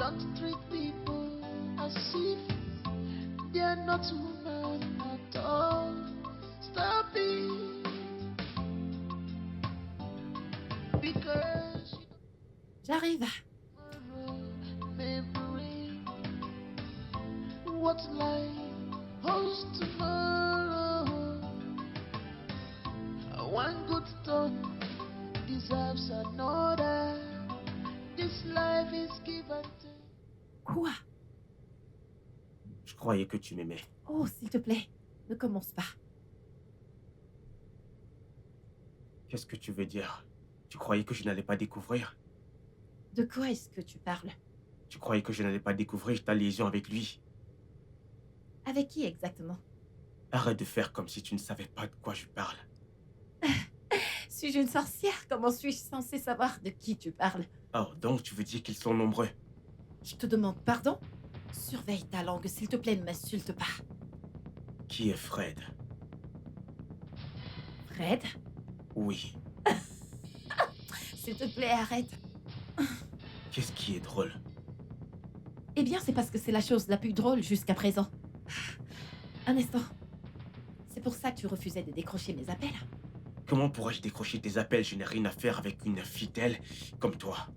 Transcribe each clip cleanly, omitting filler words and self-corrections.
Don't treat people as if they're not human at all. Stop it. Because J'arrive. memory. What life holds tomorrow. One good turn deserves another. This life is give and take. Quoi? Je croyais que tu m'aimais. Oh, s'il te plaît, ne commence pas. Qu'est-ce que tu veux dire? Tu croyais que je n'allais pas découvrir? De quoi est-ce que tu parles? Tu croyais que je n'allais pas découvrir ta liaison avec lui? Avec qui exactement? Arrête de faire comme si tu ne savais pas de quoi je parle. Suis-je une sorcière? Comment suis-je censée savoir de qui tu parles? Oh, donc tu veux dire qu'ils sont nombreux? Je te demande pardon? Surveille ta langue, s'il te plaît, ne m'insulte pas. Qui est Fred? Fred? Oui. S'il te plaît, arrête. Qu'est-ce qui est drôle? Eh bien, c'est parce que c'est la chose la plus drôle jusqu'à présent. Un instant. C'est pour ça que tu refusais de décrocher mes appels? Comment pourrais-je décrocher tes appels? Je n'ai rien à faire avec une fidèle comme toi.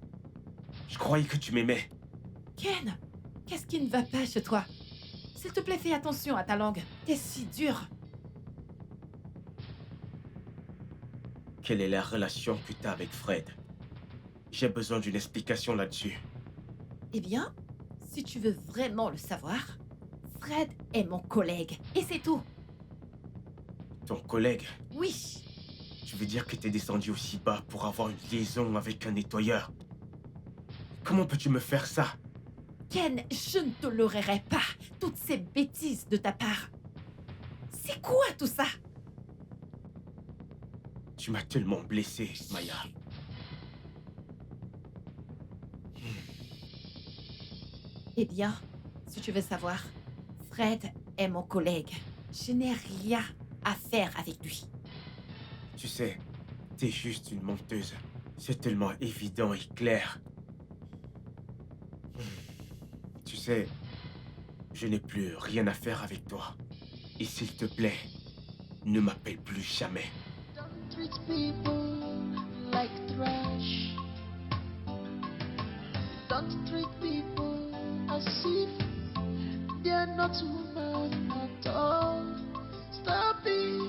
Je croyais que tu m'aimais. Ken, qu'est-ce qui ne va pas chez toi? S'il te plaît, fais attention à ta langue. T'es si dur. Quelle est la relation que tu as avec Fred? J'ai besoin d'une explication là-dessus. Eh bien, si tu veux vraiment le savoir, Fred est mon collègue. Et c'est tout. Ton collègue, Oui. tu veux dire que t'es descendu aussi bas pour avoir une liaison avec un nettoyeur? Comment peux-tu me faire ça? Ken, je ne tolérerai pas toutes ces bêtises de ta part. C'est quoi tout ça? Tu m'as tellement blessé, Maya. Eh bien, si tu veux savoir, Fred est mon collègue. Je n'ai rien à faire avec lui. Tu sais, t'es juste une menteuse. C'est tellement évident et clair. Tu sais, je n'ai plus rien à faire avec toi. Et s'il te plaît, ne m'appelle plus jamais. Don't treat people like trash. Don't treat people as if they're not human at all. Stop it.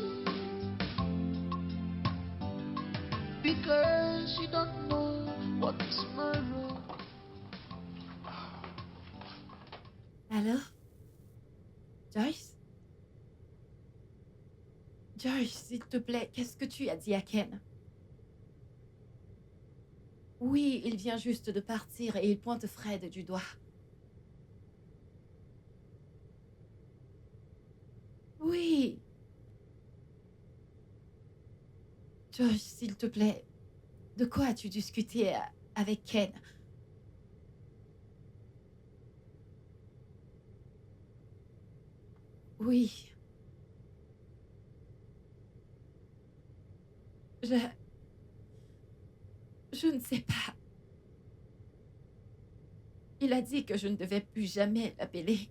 Because you don't know what tomorrow. Alors? Joyce? Joyce, s'il te plaît, qu'est-ce que tu as dit à Ken? Oui, il vient juste de partir et il pointe Fred du doigt. Oui. Joyce, s'il te plaît, de quoi as-tu discuté avec Ken? Oui. Je ne sais pas. Il a dit que je ne devais plus jamais l'appeler.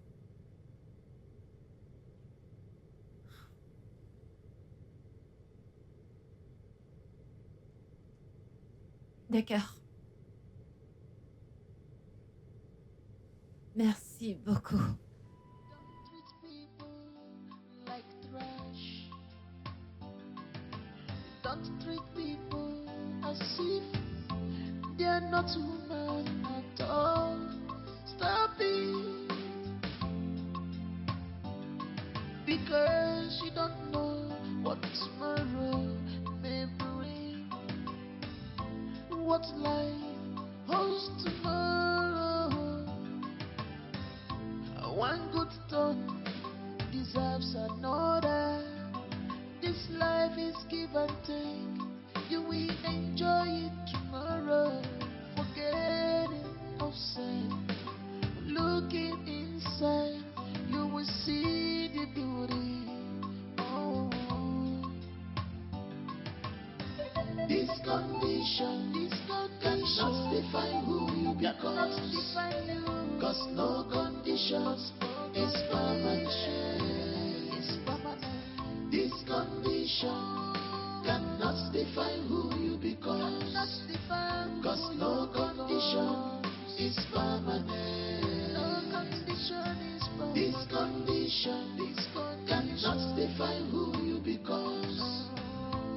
D'accord. Merci beaucoup. Don't treat people like trash. Don't treat people as if they're not human at all. Stop it. Because you don't know what tomorrow may bring. What life holds tomorrow. One good turn deserves another. This life is give and take. You will enjoy it tomorrow. Forget it outside. Looking inside, you will see the beauty. Oh, this condition cannot define who you become. 'Cause no conditions is permanent. Is permanent. This condition cannot define who you become. 'Cause no condition is permanent. No condition is permanent. This condition cannot define who you become.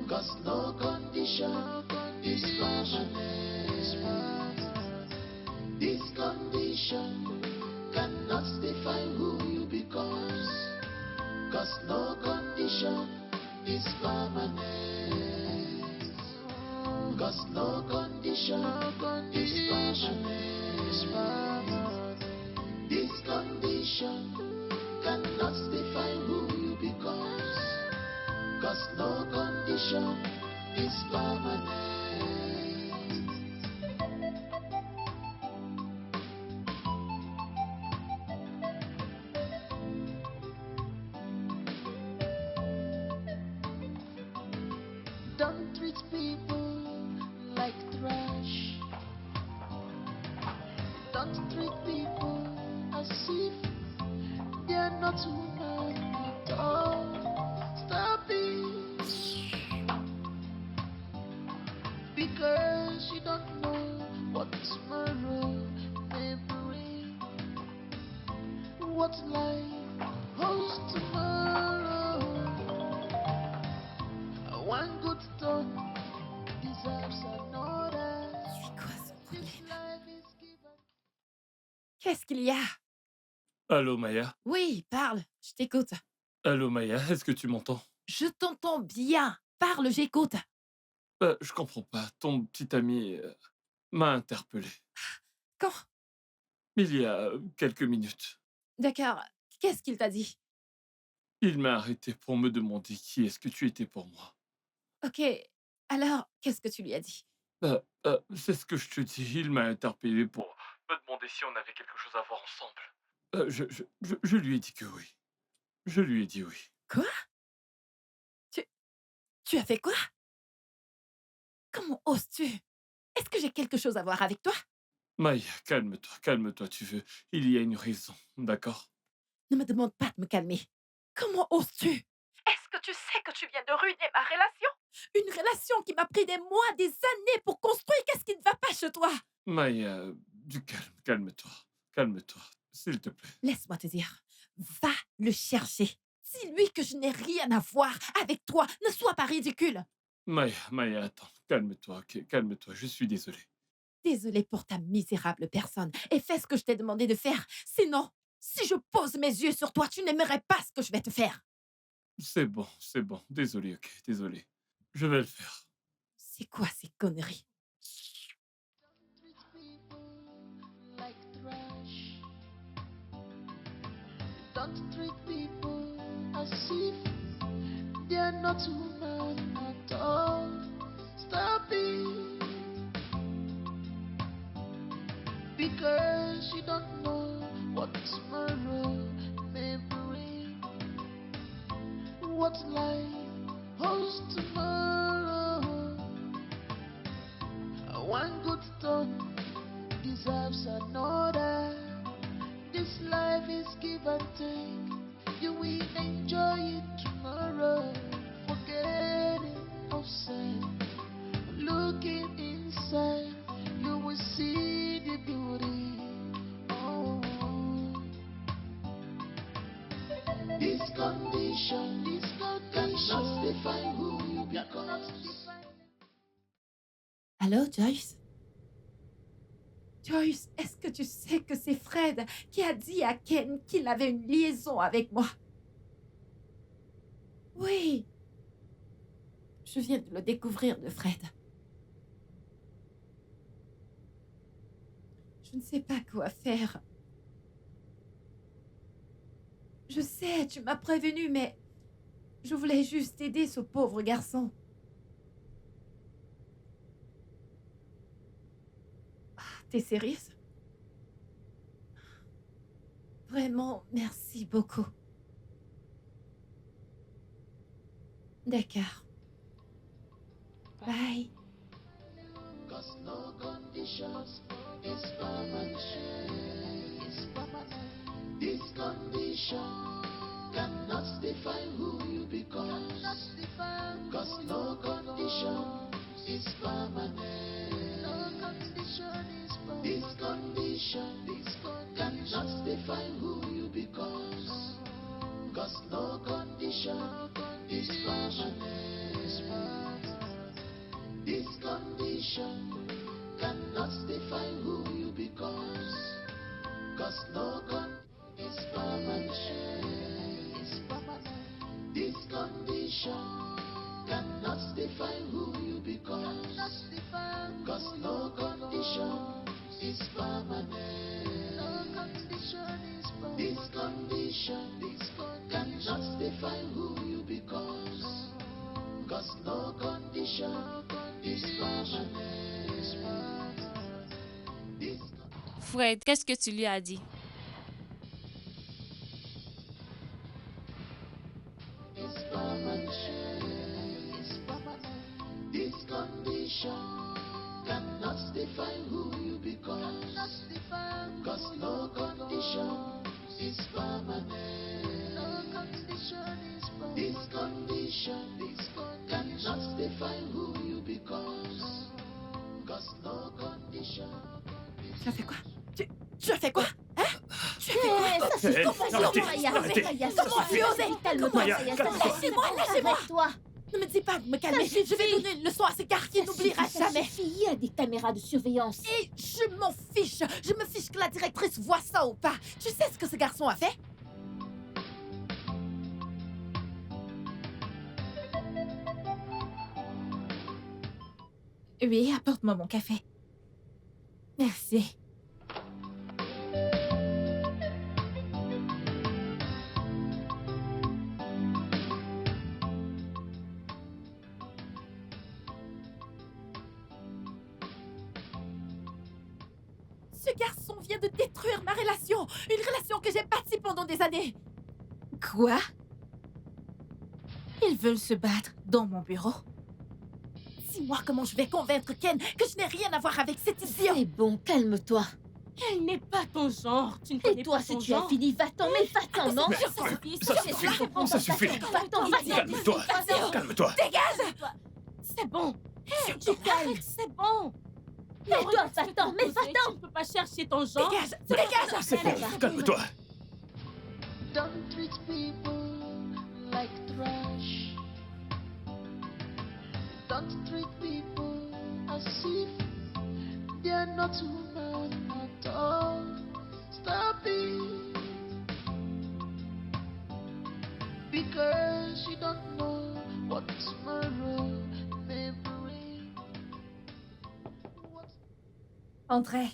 'Cause no condition is permanent. This condition cannot define who you become. 'Cause no condition is permanent. 'Cause no condition is permanent. This condition cannot define who you become. 'Cause no condition is permanent. Don't treat people like trash. Don't treat people as if they're not human at all. Stop it. Because you don't know what tomorrow may bring. What life holds tomorrow. One good turn deserves another. C'est quoi ce This problème? life is given. Qu'est-ce qu'il y a? Allô Maya? Oui, parle, je t'écoute. Allô Maya, est-ce que tu m'entends? Je t'entends bien. Parle, j'écoute. Je comprends pas. Ton petit ami m'a interpellé. Quand? Il y a quelques minutes. D'accord. Qu'est-ce qu'il t'a dit? Il m'a arrêté pour me demander qui est-ce que tu étais pour moi. Ok. Alors, qu'est-ce que tu lui as dit? C'est ce que je te dis. Il m'a interpellé pour me demander si on avait quelque chose à voir ensemble. Je lui ai dit que oui. Je lui ai dit oui. Quoi? Tu as fait quoi? Comment oses-tu? Est-ce que j'ai quelque chose à voir avec toi? Maya, calme-toi, tu veux. Il y a une raison, d'accord? Ne me demande pas de me calmer. Comment oses-tu? Est-ce que tu sais que tu viens de ruiner ma relation? Une relation qui m'a pris des mois, des années pour construire. Qu'est-ce qui ne va pas chez toi? Maya, du calme, calme-toi, s'il te plaît. Laisse-moi te dire. Va le chercher. Dis-lui que je n'ai rien à voir avec toi. Ne sois pas ridicule. Maya, attends, calme-toi, ok, calme-toi, je suis désolé. Désolée pour ta misérable personne. Et fais ce que je t'ai demandé de faire. Sinon, si je pose mes yeux sur toi, tu n'aimerais pas ce que je vais te faire. C'est bon, désolé, ok, désolé. Je vais le faire. C'est quoi ces conneries? Treat people like trash. Don't treat people as if they're not human at all. Stop it. Because you don't know what tomorrow may bring. What life holds tomorrow. One good turn deserves another. This life is give and take. You will enjoy it tomorrow. Forgetting outside, looking inside, you will see the beauty. Oh, this condition cannot define who you become. Allô, Joyce? Joyce, est-ce que tu sais que c'est Fred qui a dit à Ken qu'il avait une liaison avec moi? Oui. Je viens de le découvrir de Fred. Je ne sais pas quoi faire. Je sais, tu m'as prévenu, mais je voulais juste aider ce pauvre garçon. T'es sérieuse? Vraiment, merci beaucoup. D'accord. Bye. 'Cause no conditions is permanent. Is define who you become. Cause no condition is permanent. No condition is permanent. This condition cannot define who you become. Cause no condition is permanent. This condition cannot define who you become. Cause no condition is permanent. This condition cannot define who you become. Cause no condition is permanent. This condition cannot define who you become. Cause no condition is permanent. Fred, qu'est-ce que tu lui as dit? This condition cannot define who you become. Cause no condition is permanent. This condition cannot define who you become. Cause no condition. Tu fais quoi? Tu as fait quoi? Hein? Tu as fait quoi? Ça suffit, Arrêtez, Maya. arrêtez. Maya, Comment ça tu suffit. osais? Calme-toi, Maya, Maya. calme-toi. Lâchez-moi, lâchez-moi. Arrête-toi. Ne me dis pas de me calmer. Ça Je vais suffit. donner une leçon à ce gars qui n'oubliera Ça jamais. suffit, il y a des caméras de surveillance. Et je m'en fiche. Je me fiche que la directrice voit ça ou pas. Tu sais ce que ce garçon a fait? Oui, apporte-moi mon café. Merci. Ce garçon vient de détruire ma relation. Une relation que j'ai bâtie pendant des années. Quoi? Ils veulent se battre dans mon bureau. Dis-moi comment je vais convaincre Ken que je n'ai rien à voir avec cet idiot. C'est bon, calme-toi. Elle n'est pas ton genre. Tu ne Et connais toi, pas si ton tu as genre. fini, va-t'en, mais va-t'en, non? Mais Ça suffit, ça ça suffit, suffit. ça suffit. Va-t'en, va-t'en. Calme-toi, calme-toi. C'est bon. Tu calmes. C'est bon. Mais Non, toi, regarde ce que va-t'en, t'as mais posé. va-t'en. Tu ne peux pas chercher ton genre. Dégage, dégage. C'est bon, calme-toi. Don't treat people like trash. Don't treat people as if they're not human at all. Stop it. Because you don't know what tomorrow may bring. André.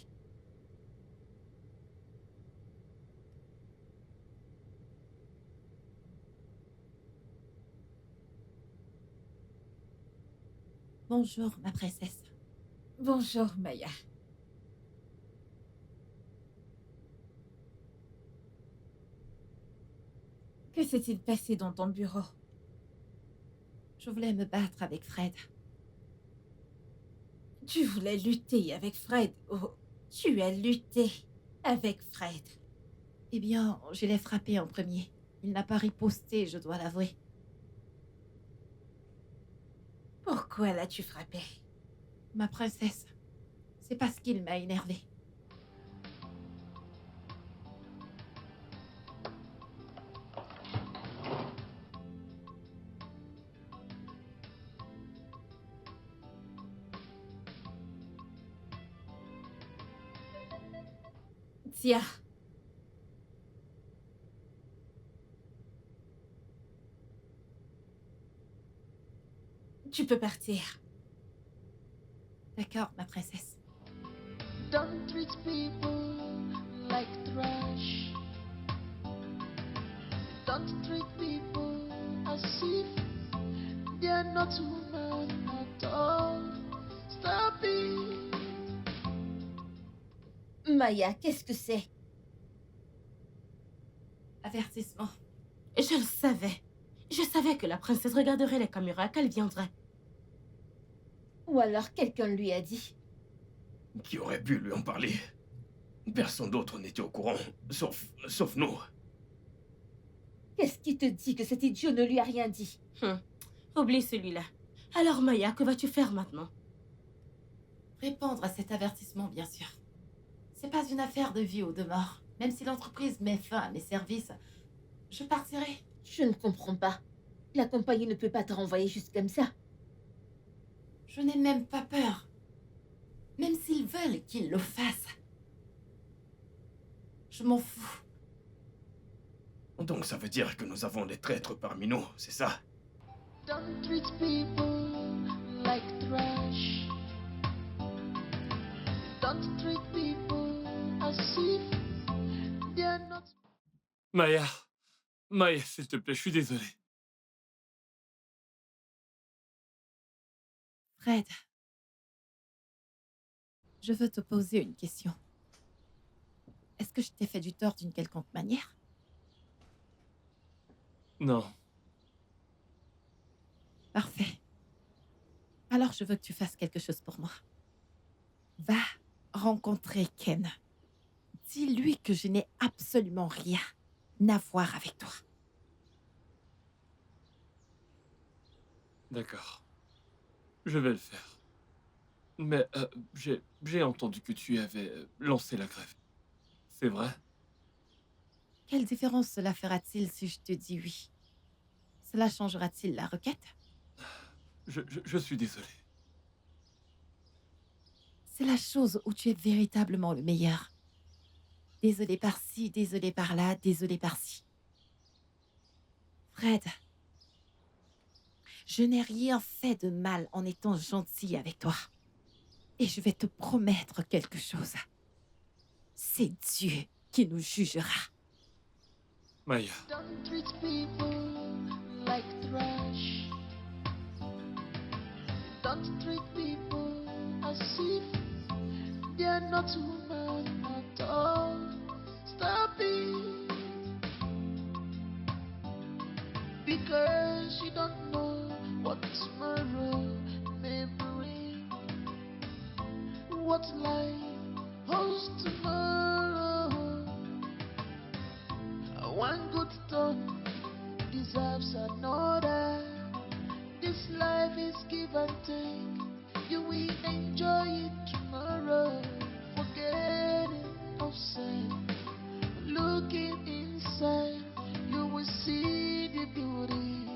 Bonjour, ma princesse. Bonjour, Maya. Que s'est-il passé dans ton bureau? Je voulais me battre avec Fred. Tu voulais lutter avec Fred. Oh, tu as lutté avec Fred. Eh bien, je l'ai frappé en premier. Il n'a pas riposté, je dois l'avouer. Pourquoi l'as-tu frappé? Ma princesse, c'est parce qu'il m'a énervée. Tiens. Tu peux partir. D'accord, ma princesse. Don't treat people like trash. Don't treat people as if they're not human at all. Stop it. Maya, qu'est-ce que c'est? Avertissement. Je le savais. Je savais que la princesse regarderait les caméras, qu'elle viendrait. Ou alors quelqu'un lui a dit. Qui aurait pu lui en parler? Personne d'autre n'était au courant, sauf nous. Qu'est-ce qui te dit que cet idiot ne lui a rien dit? Oublie celui-là. Alors Maya, que vas-tu faire maintenant? Répondre à cet avertissement, bien sûr. C'est pas une affaire de vie ou de mort. Même si l'entreprise met fin à mes services, je partirai. Je ne comprends pas. La compagnie ne peut pas te renvoyer juste comme ça. Je n'ai même pas peur. Même s'ils veulent qu'ils le fassent. Je m'en fous. Donc ça veut dire que nous avons des traîtres parmi nous, c'est ça? Don't treat people like trash. Don't treat people as if they're not. Maya, Maya, s'il te plaît, je suis désolé. Fred, je veux te poser une question. Est-ce que je t'ai fait du tort d'une quelconque manière? Non. Parfait. Alors je veux que tu fasses quelque chose pour moi. Va rencontrer Ken. Dis-lui que je n'ai absolument rien à voir avec toi. D'accord. Je vais le faire. Mais j'ai entendu que tu avais lancé la grève. C'est vrai? Quelle différence cela fera-t-il si je te dis oui? Cela changera-t-il la requête? Je suis désolé. C'est la chose où tu es véritablement le meilleur. Désolé par-ci, désolé par-là, désolé par-ci. Fred, je n'ai rien fait de mal en étant gentil avec toi. Et je vais te promettre quelque chose. C'est Dieu qui nous jugera. Maya, Don't treat people like trash. Don't treat people as if they're not human at all. Stop it. Because you don't know what tomorrow may bring. What life holds tomorrow. One good turn deserves another. This life is give and take. You will enjoy it tomorrow. Forget it outside. Looking inside, you will see the beauty.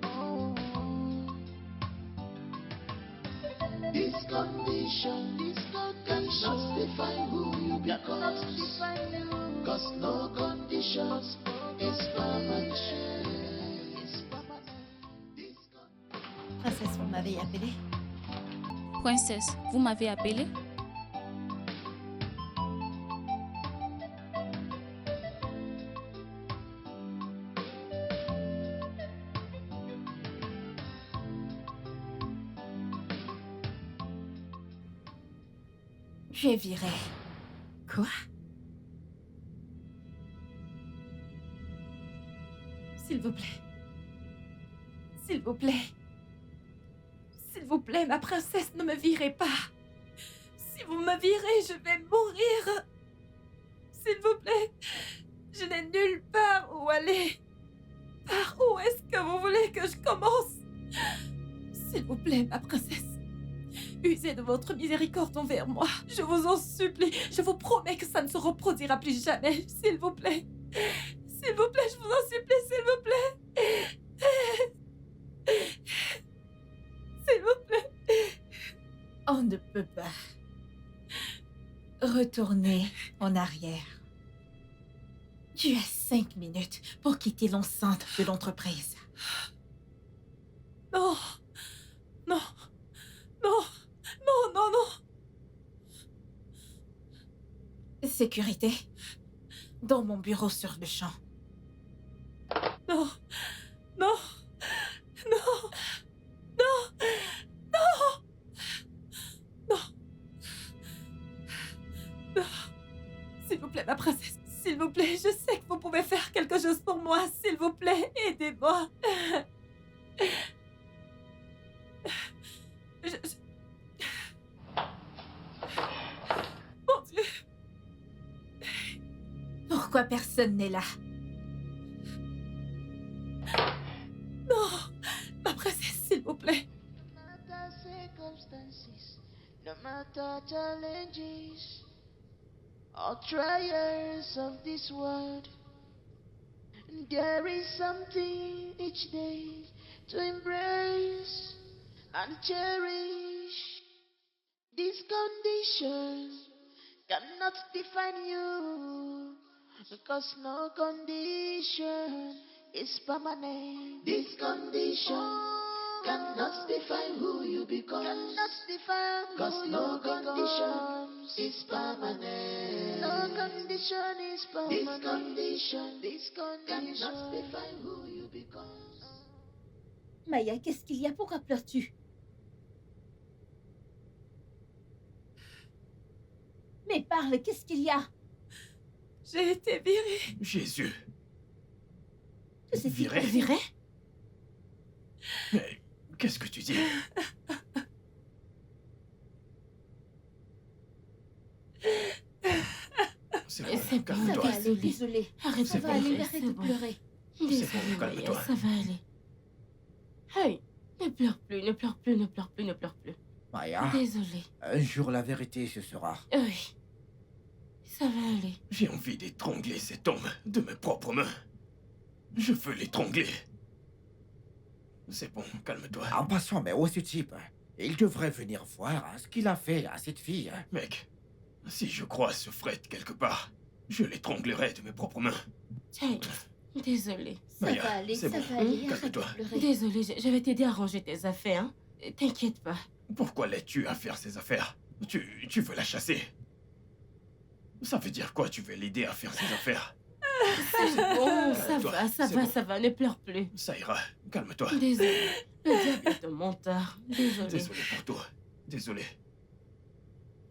Oh. This condition cannot define who you become. Cause no conditions is permanent. Princesse, vous m'avez appelé? Princesse, vous m'avez appelé? Tu es viré. Quoi? S'il vous plaît. S'il vous plaît. S'il vous plaît, ma princesse, ne me virez pas. Si vous me virez, je vais mourir. S'il vous plaît. Je n'ai nulle part où aller. Par où est-ce que vous voulez que je commence? S'il vous plaît, ma princesse. Usez de votre miséricorde envers moi. Je vous en supplie. Je vous promets que ça ne se reproduira plus jamais. S'il vous plaît. S'il vous plaît, je vous en supplie, s'il vous plaît. S'il vous plaît. On ne peut pas retourner en arrière. Tu as 5 minutes pour quitter l'enceinte de l'entreprise. Non. Non. Non. Non, non, non. Sécurité. Dans mon bureau sur le champ. Non. Non. Non. Non. Non. Non. Non. S'il vous plaît, ma princesse. S'il vous plaît, je sais que vous pouvez faire quelque chose pour moi. S'il vous plaît, aidez-moi. Mon Dieu. Pourquoi personne n'est là? No matter challenges or trials of this world, there is something each day to embrace and cherish. This condition cannot define you, because no condition is permanent. This condition cannot define who you become. Cannot define because no condition is permanent. No condition is permanent. This condition cannot define who you become. Maya, qu'est-ce qu'il y a? Pourquoi pleures-tu? Mais parle, qu'est-ce qu'il y a? J'ai été virée. Jésus. Que c'est Virée? Virée? Mais qu'est-ce que tu dis? C'est bon, C'est bon, Ça calme-toi. va aller, désolé. Arrête Ça de va aller, pleurer, arrête c'est de bon. pleurer. Désolée, bon, Maya, calme-toi. ça va aller. Hey, ne pleure plus, ne pleure plus, ne pleure plus, ne pleure plus. Maya, Désolée. un jour la vérité ce sera. Oui, ça va aller. J'ai envie d'étrangler cet homme de mes propres mains. Je veux l'étrangler. C'est bon, calme-toi. En passant, mais où ce type? Il devrait venir voir ce qu'il a fait à cette fille. Mec, si je croise ce Fred quelque part, je l'étranglerai de mes propres mains. Hey, désolée. Ça Maya, va aller, c'est ça bon. va aller, arrête de Calme-toi. pleurer. Désolée, je vais t'aider à ranger tes affaires, hein. T'inquiète pas. Pourquoi l'aides-tu à faire ses affaires? Tu veux la chasser? Ça veut dire quoi, tu veux l'aider à faire ses affaires? C'est bon, ça Toi, va, ça c'est va, bon. ça va, ne pleure plus. Ça ira, calme-toi. Désolée, le diable est un menteur. Désolée. Désolé pour toi. Désolé.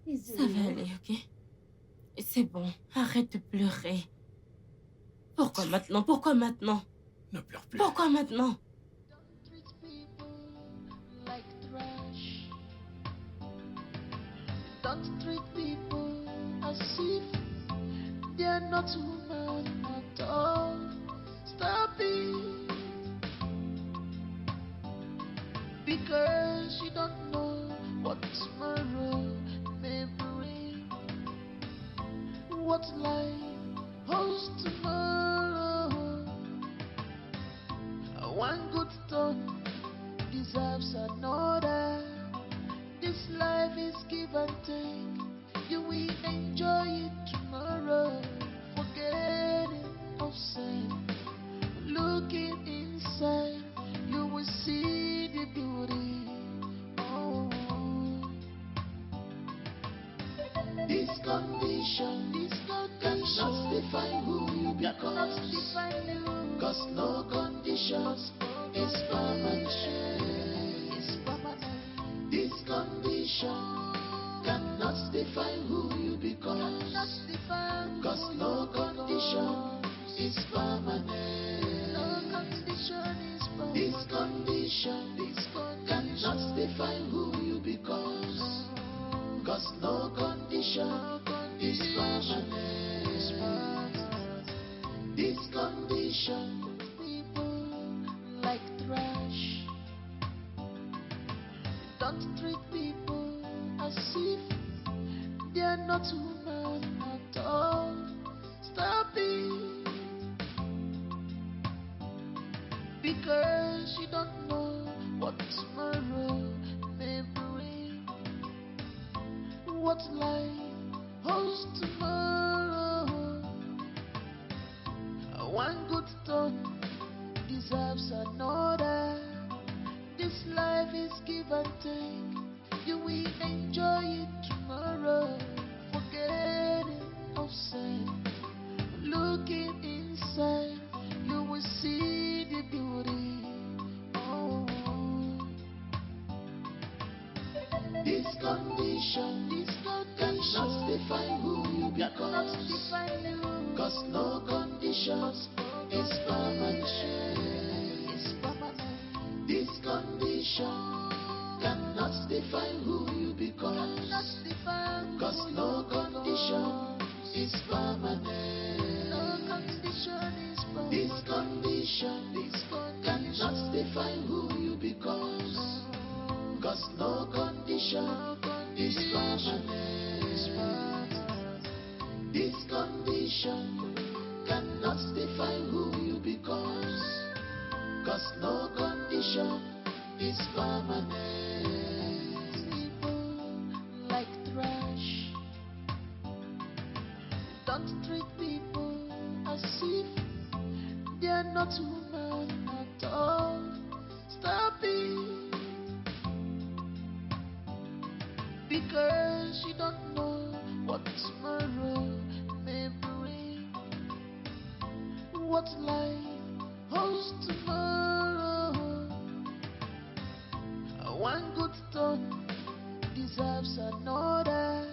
Ça va aller, ok? C'est bon, arrête de pleurer. Pourquoi maintenant? Pourquoi maintenant? Ne pleure plus. Pourquoi maintenant? Treat people like trash. Don't treat people as if they're not human at all. Stop it. Because you don't know what tomorrow may bring. What life holds tomorrow. One good turn deserves another. This life is give and take. You will enjoy it tomorrow. Forgetting of sin. Looking inside, you will see the beauty. Oh. This condition cannot define who you become. Cause no conditions is permanent. This condition cannot define who you become. Cause no condition is permanent. This condition cannot define who you become. Cause no condition is permanent. This condition people like trash. Don't treat people as if they're not human at all. Stop it. Because you don't know what tomorrow may bring. What life holds tomorrow. One good turn deserves another. This life is give and take. You will enjoy it tomorrow. Forgetting of sin. Looking inside, you will see the beauty. Oh. This condition cannot define who you become. Cause no conditions is permanent. This condition cannot define who you become. Cause no condition is permanent. This condition cannot define who you become. Cause no condition is permanent. This condition cannot define who you become. Cause no condition is permanent. People like trash. Don't treat people as if they're not human at all. Stop it. Because you don't know what tomorrow may bring. What life holds tomorrow. One good turn deserves another.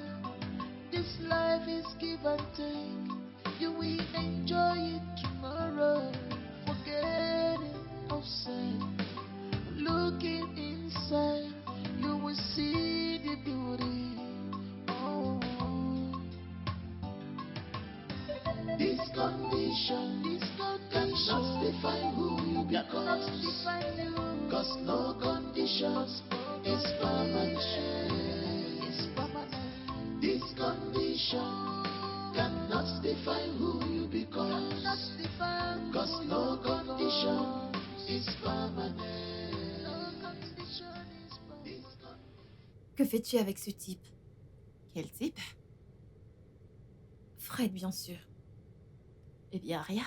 This life is give and take. You will enjoy it tomorrow. Forget it outside. Looking inside, you will see the beauty. Oh. This condition cannot define who you become. Cause no conditions is permanent. This condition cannot define who you become. Cause no condition is permanent. Que fais-tu avec ce type? Quel type? Fred, bien sûr. Eh bien, rien.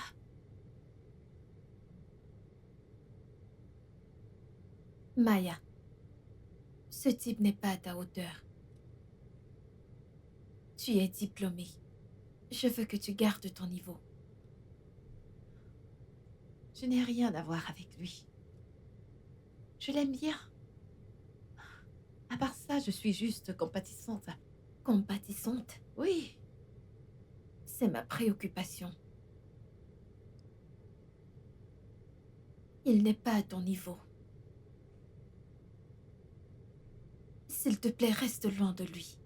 Maya, ce type n'est pas à ta hauteur. Tu es diplômée. Je veux que tu gardes ton niveau. Je n'ai rien à voir avec lui. Je l'aime bien. À part ça, je suis juste compatissante. Compatissante? Oui, C'est ma préoccupation. Il n'est pas à ton niveau. S'il te plaît, reste loin de lui.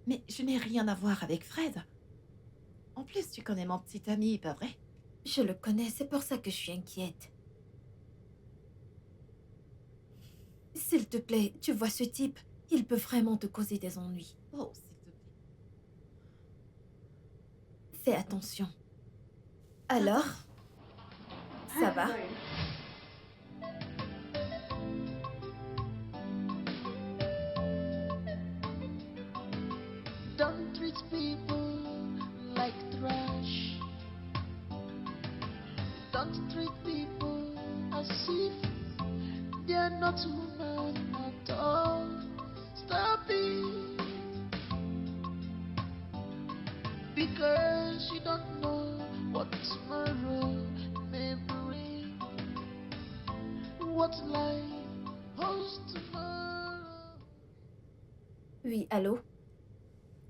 mais je n'ai rien à voir avec Fred. En plus, tu connais mon petit ami, pas vrai? Je le connais, c'est pour ça que je suis inquiète. S'il te plaît, tu vois ce type, il peut vraiment te causer des ennuis. Oh, s'il te plaît. Fais attention. Alors? Ça va? Don't treat people like trash. Don't treat people as if they're not human at all. Stop it. Because you don't know what tomorrow may bring. What life holds tomorrow. Oui, allô?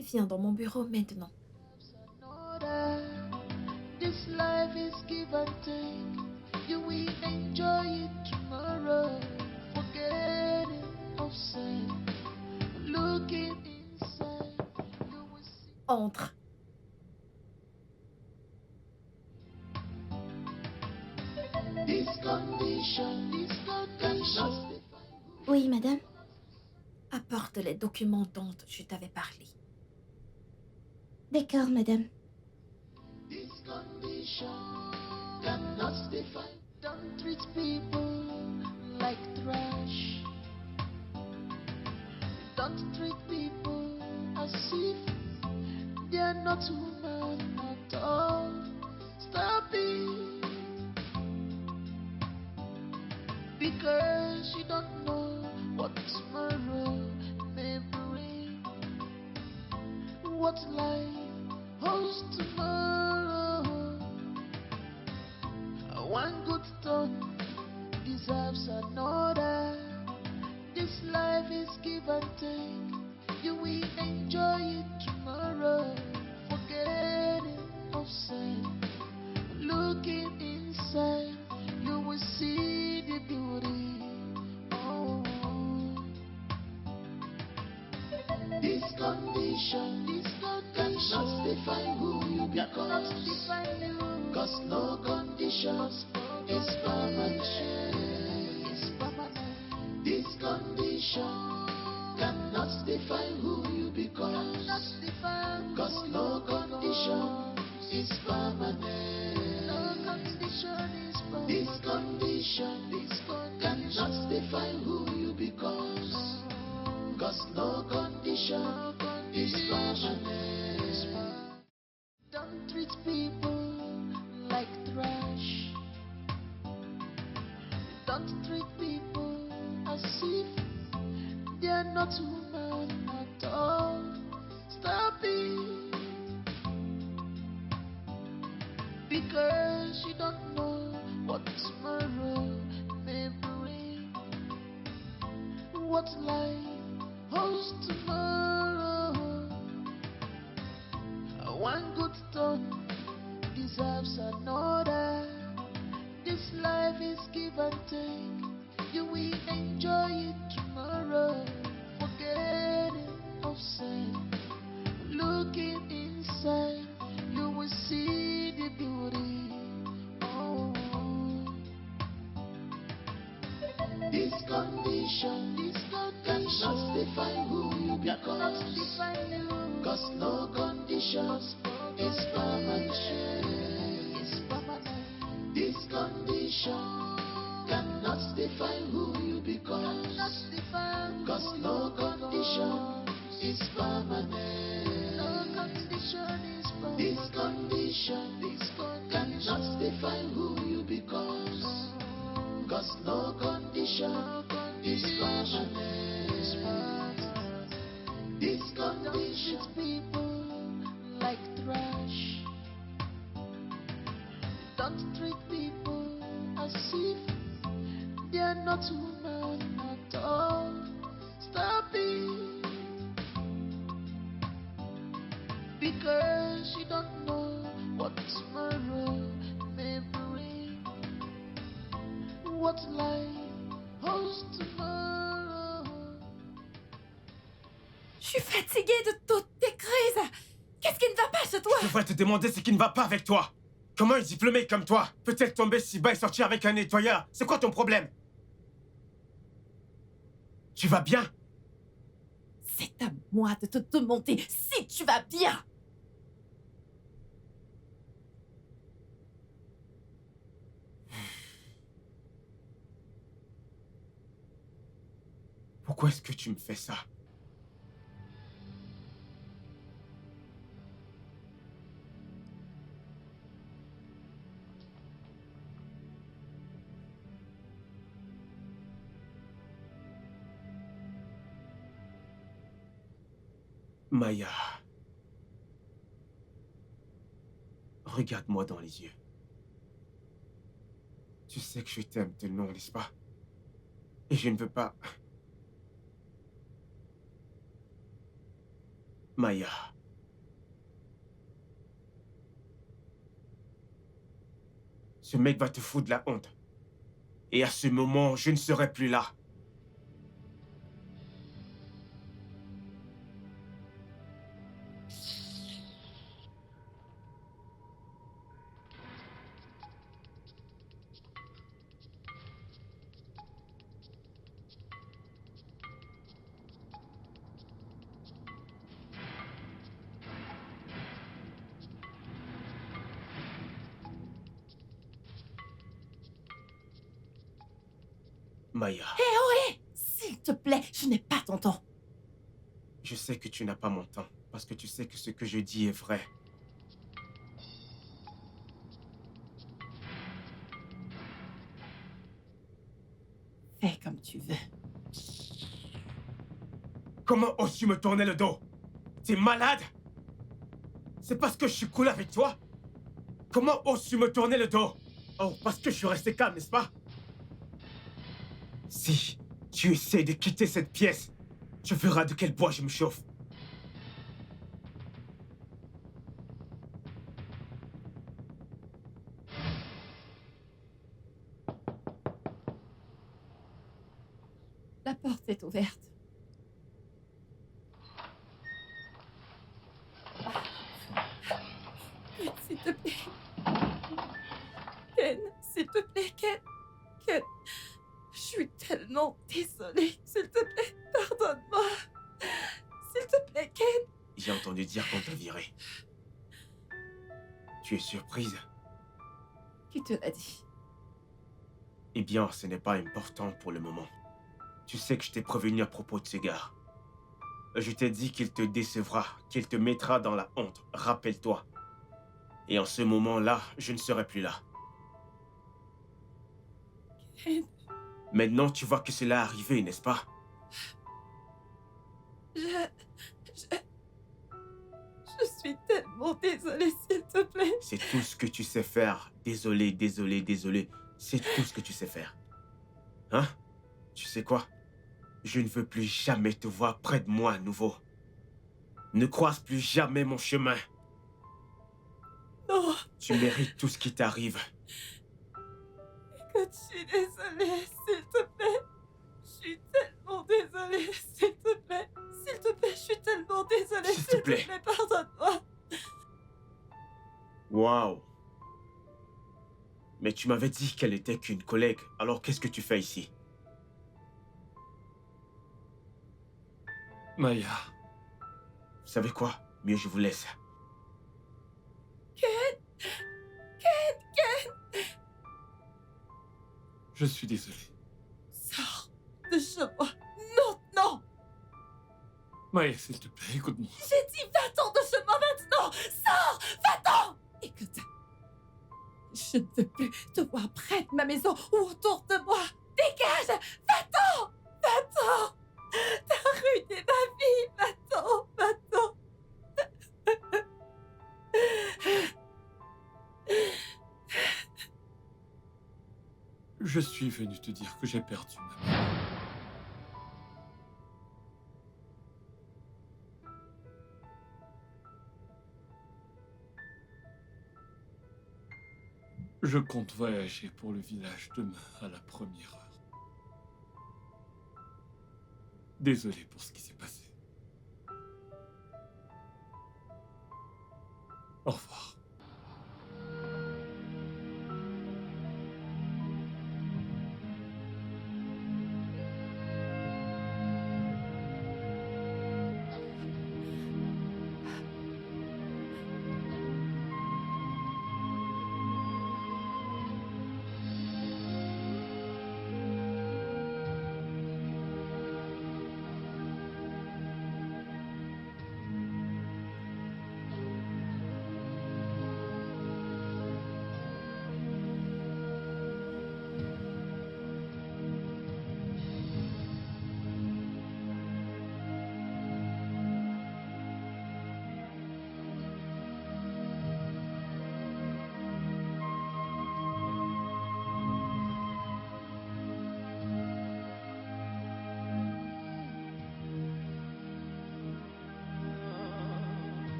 Viens dans mon bureau maintenant. This life is give and take. You will enjoy it tomorrow. Forget it outside. Looking inside, you will see. Entre. This condition cannot define. Oui, madame? Apporte les documents dont je t'avais parlé. D'accord, madame. This condition cannot define. Don't treat people like trash. Don't treat people as if they're not human at all. Stop it. Because you don't know what tomorrow may bring. What life holds tomorrow. One good turn deserves another. This life is give and take. You will enjoy it tomorrow. Forget it outside. Looking inside, you will see the beauty. Oh. This condition cannot define who you become. Cause no conditions is permanent. This condition cannot define who you become. Cause no condition is permanent. No condition is permanent. This condition cannot define who you become. Cause no condition is permanent. Don't treat people like trash. Don't treat people as if they are not human at all. Stop it. Because you don't know what tomorrow may bring. What life holds tomorrow. One good turn deserves another. This life is give and take. You will enjoy it tomorrow. Forgetting of sin. Looking inside, you will see the beauty. Oh. This condition cannot define who you become. Cause no condition is permanent. This condition cannot define who you become. Cause no condition is permanent. This condition cannot define who you become. Cause no condition is permanent. This condition people like trash. Don't treat people as if they are not human at all. Stop it. Because you don't know what tomorrow may bring. What life holds tomorrow. Je suis fatiguée de toutes tes crises. Qu'est-ce qui ne va pas chez toi? Je devrais te demander ce qui ne va pas avec toi. Comment une diplômée comme toi peut-elle tomber si bas et sortir avec un nettoyeur? C'est quoi ton problème? Tu vas bien? C'est à moi de te demander si tu vas bien. Pourquoi est-ce que tu me fais ça? Maya, regarde-moi dans les yeux. Tu sais que je t'aime de nom, n'est-ce pas? Et je ne veux pas... Maya. Ce mec va te foutre de la honte. Et à ce moment, je ne serai plus là. Maya, S'il te plaît, je n'ai pas ton temps. je sais que tu n'as pas mon temps, parce que tu sais que ce que je dis est vrai. Fais comme tu veux. Comment oses-tu me tourner le dos? T'es malade? C'est parce que je suis cool avec toi? Comment oses-tu me tourner le dos? Oh, parce que je suis resté calme, n'est-ce pas? Si tu essaies de quitter cette pièce, tu verras de quel bois je me chauffe. La porte est ouverte. Ken, s'il te plaît. Ken, s'il te plaît, Ken. Ken, je suis tellement désolée. entendu dire qu'on t'a viré. Tu es surprise? Qui te l'a dit? Eh bien, ce n'est pas important pour le moment. Tu sais que je t'ai prévenu à propos de ce gars. Je t'ai dit qu'il te décevra, qu'il te mettra dans la honte, rappelle-toi. Et en ce moment-là, je ne serai plus là. Ken. Maintenant, tu vois que cela est arrivé, n'est-ce pas? Je suis tellement désolée, s'il te plaît. C'est tout ce que tu sais faire. Désolé, désolé, désolé. C'est tout ce que tu sais faire. Hein? Tu sais quoi? Je ne veux plus jamais te voir près de moi à nouveau. Ne croise plus jamais mon chemin. Non, Tu mérites tout ce qui t'arrive. écoute, je suis désolée, s'il te plaît. Je suis tellement désolée, s'il te plaît. S'il te plaît, je suis tellement désolée, S'il te plaît. pardonne-moi. Waouh. Mais tu m'avais dit qu'elle était qu'une collègue. Alors qu'est-ce que tu fais ici? Maya, Vous savez quoi? Mieux je vous laisse. je suis désolé. Sors de chez moi. Non, non. Maya, s'il te plaît, écoute-moi. J'ai dit va-t'en de chez moi maintenant. Sors, va-t'en. Écoute, je ne veux plus te voir près de ma maison ou autour de moi. Dégage, va-t'en, va-t'en. T'as ruiné ma vie, va-t'en, va-t'en. Je suis venu te dire que j'ai perdu ma mère. Je compte voyager pour le village demain à la première heure. Désolé pour ce qui s'est passé. Au revoir.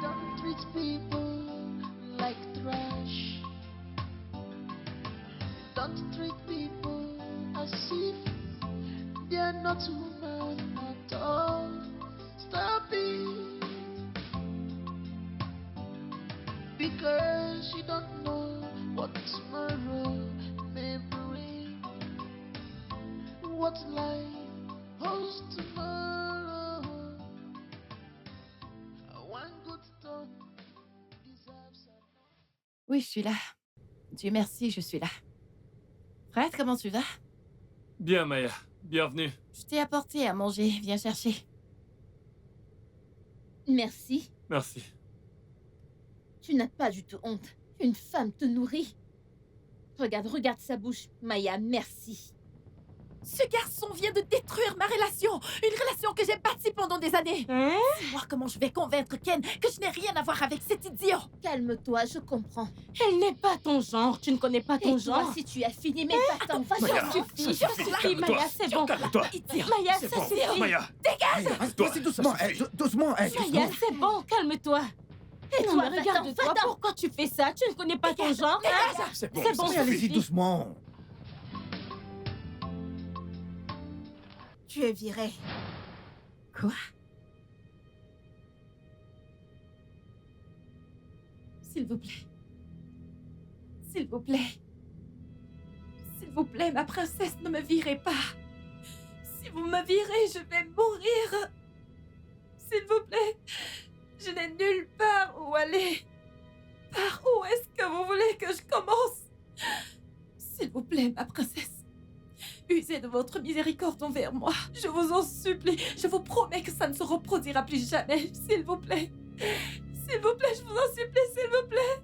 Don't treat people like trash. Don't treat people as if they're not human at all. Stop it. Because you don't know what tomorrow may bring. What life holds tomorrow. One good turn deserves a... Oui, je suis là. Dieu merci, je suis là. Fred, comment tu vas? Bien, Maya. Bienvenue. Je t'ai apporté à manger. Viens chercher. Merci. Merci. Tu n'as pas du tout honte. Une femme te nourrit. Regarde sa bouche. Maya, merci. Ce garçon vient de détruire ma relation. Une relation que j'ai bâtie pendant des années. Hein? Dis-moi comment je vais convaincre Ken que je n'ai rien à voir avec cet idiot. Calme-toi, je comprends. Elle n'est pas ton genre. Tu ne connais pas ton Et toi, genre. si tu as fini, mais va-t'en, Maya, va-t'en. suffit. ça suffit, calme-toi. Maya, c'est bon. Calme-toi. Idiot. Maya, C'est ça bon. suffit. Maya, Vas-y, doucement, ça suffit. doucement, Maya, doucement. c'est bon. Calme-toi. Et toi, toi, va-t'en, regarde-toi. va-t'en. Pourquoi tu fais ça? Tu ne connais pas ton genre. c'est bon. C'est bon, Mais ça allez-y suffit. doucement. Tu es viré. Quoi? S'il vous plaît. S'il vous plaît. S'il vous plaît, ma princesse, ne me virez pas. Si vous me virez, je vais mourir. S'il vous plaît. Je n'ai nulle part où aller. Par où est-ce que vous voulez que je commence? S'il vous plaît, ma princesse. Usez de votre miséricorde envers moi. Je vous en supplie. Je vous promets que ça ne se reproduira plus jamais. S'il vous plaît. S'il vous plaît, je vous en supplie, s'il vous plaît.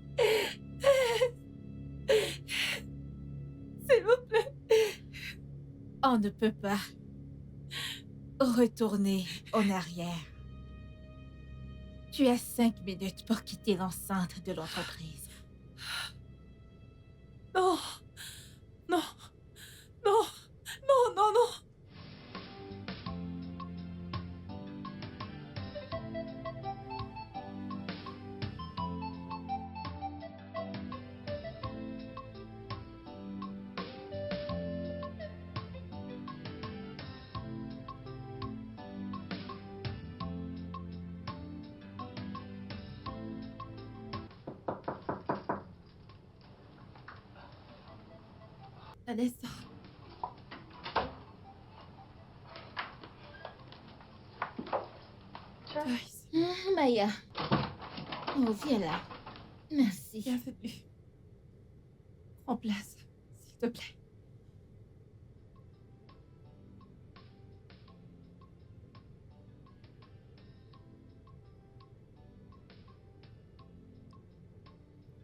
S'il vous plaît. On ne peut pas retourner en arrière. Tu as 5 minutes pour quitter l'enceinte de l'entreprise. Non. Non. Non. Non, non, non. Vanessa. Joyce, Maya. Oh, viens là. Merci. bienvenue. Prends place, s'il te plaît.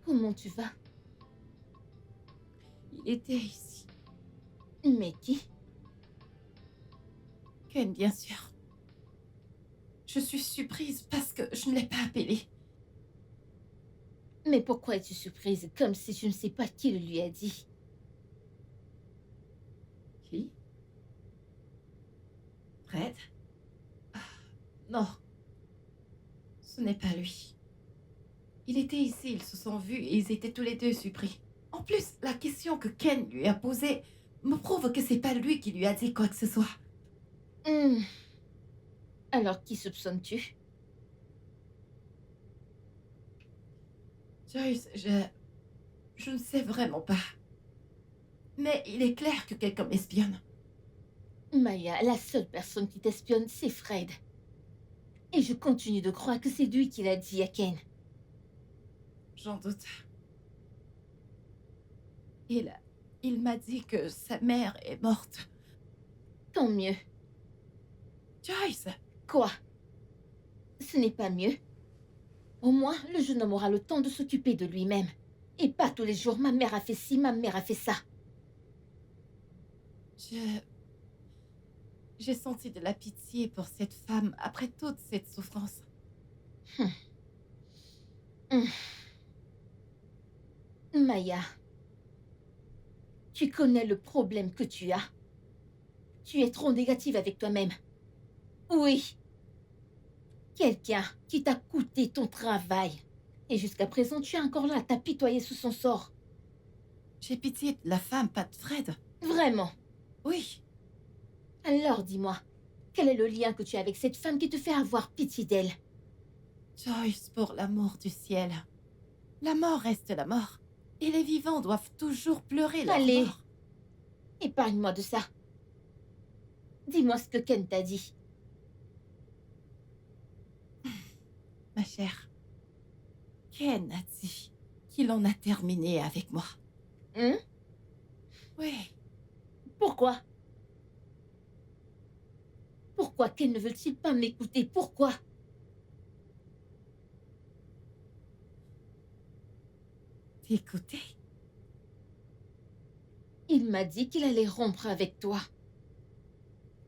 Comment tu vas? Il était ici. Mais qui? Ken, bien sûr. Je suis surprise parce que je ne l'ai pas appelé. Mais pourquoi es-tu surprise comme si je ne sais pas qui le lui a dit? Qui? Fred? Ah, non. Ce n'est pas lui. Il était ici, ils se sont vus et ils étaient tous les deux surpris. En plus, la question que Ken lui a posée me prouve que c'est pas lui qui lui a dit quoi que ce soit. Alors, qui soupçonnes-tu? Joyce, je ne sais vraiment pas. Mais il est clair que quelqu'un m'espionne. Maya, la seule personne qui t'espionne, c'est Fred. Et je continue de croire que c'est lui qui l'a dit à Ken. J'en doute. Il m'a dit que sa mère est morte. Tant mieux. Joyce! Quoi? Ce n'est pas mieux. Au moins, le jeune homme aura le temps de s'occuper de lui-même. Et pas tous les jours, ma mère a fait ci, ma mère a fait ça. J'ai senti de la pitié pour cette femme après toute cette souffrance. Maya, tu connais le problème que tu as. Tu es trop négative avec toi-même. Oui. Quelqu'un qui t'a coûté ton travail. Et jusqu'à présent, tu es encore là à t'apitoyer sous son sort. J'ai pitié de la femme, pas de Fred. Vraiment. Oui. Alors dis-moi, quel est le lien que tu as avec cette femme qui te fait avoir pitié d'elle? Joyce, pour l'amour du ciel. La mort reste la mort. Et les vivants doivent toujours pleurer leur Allez. mort. Épargne-moi de ça. Dis-moi ce que Ken t'a dit. Ma chère, Ken a dit qu'il en a terminé avec moi. Oui. Pourquoi? Pourquoi Ken ne veut-il pas m'écouter? Pourquoi? T'écouter? Il m'a dit qu'il allait rompre avec toi.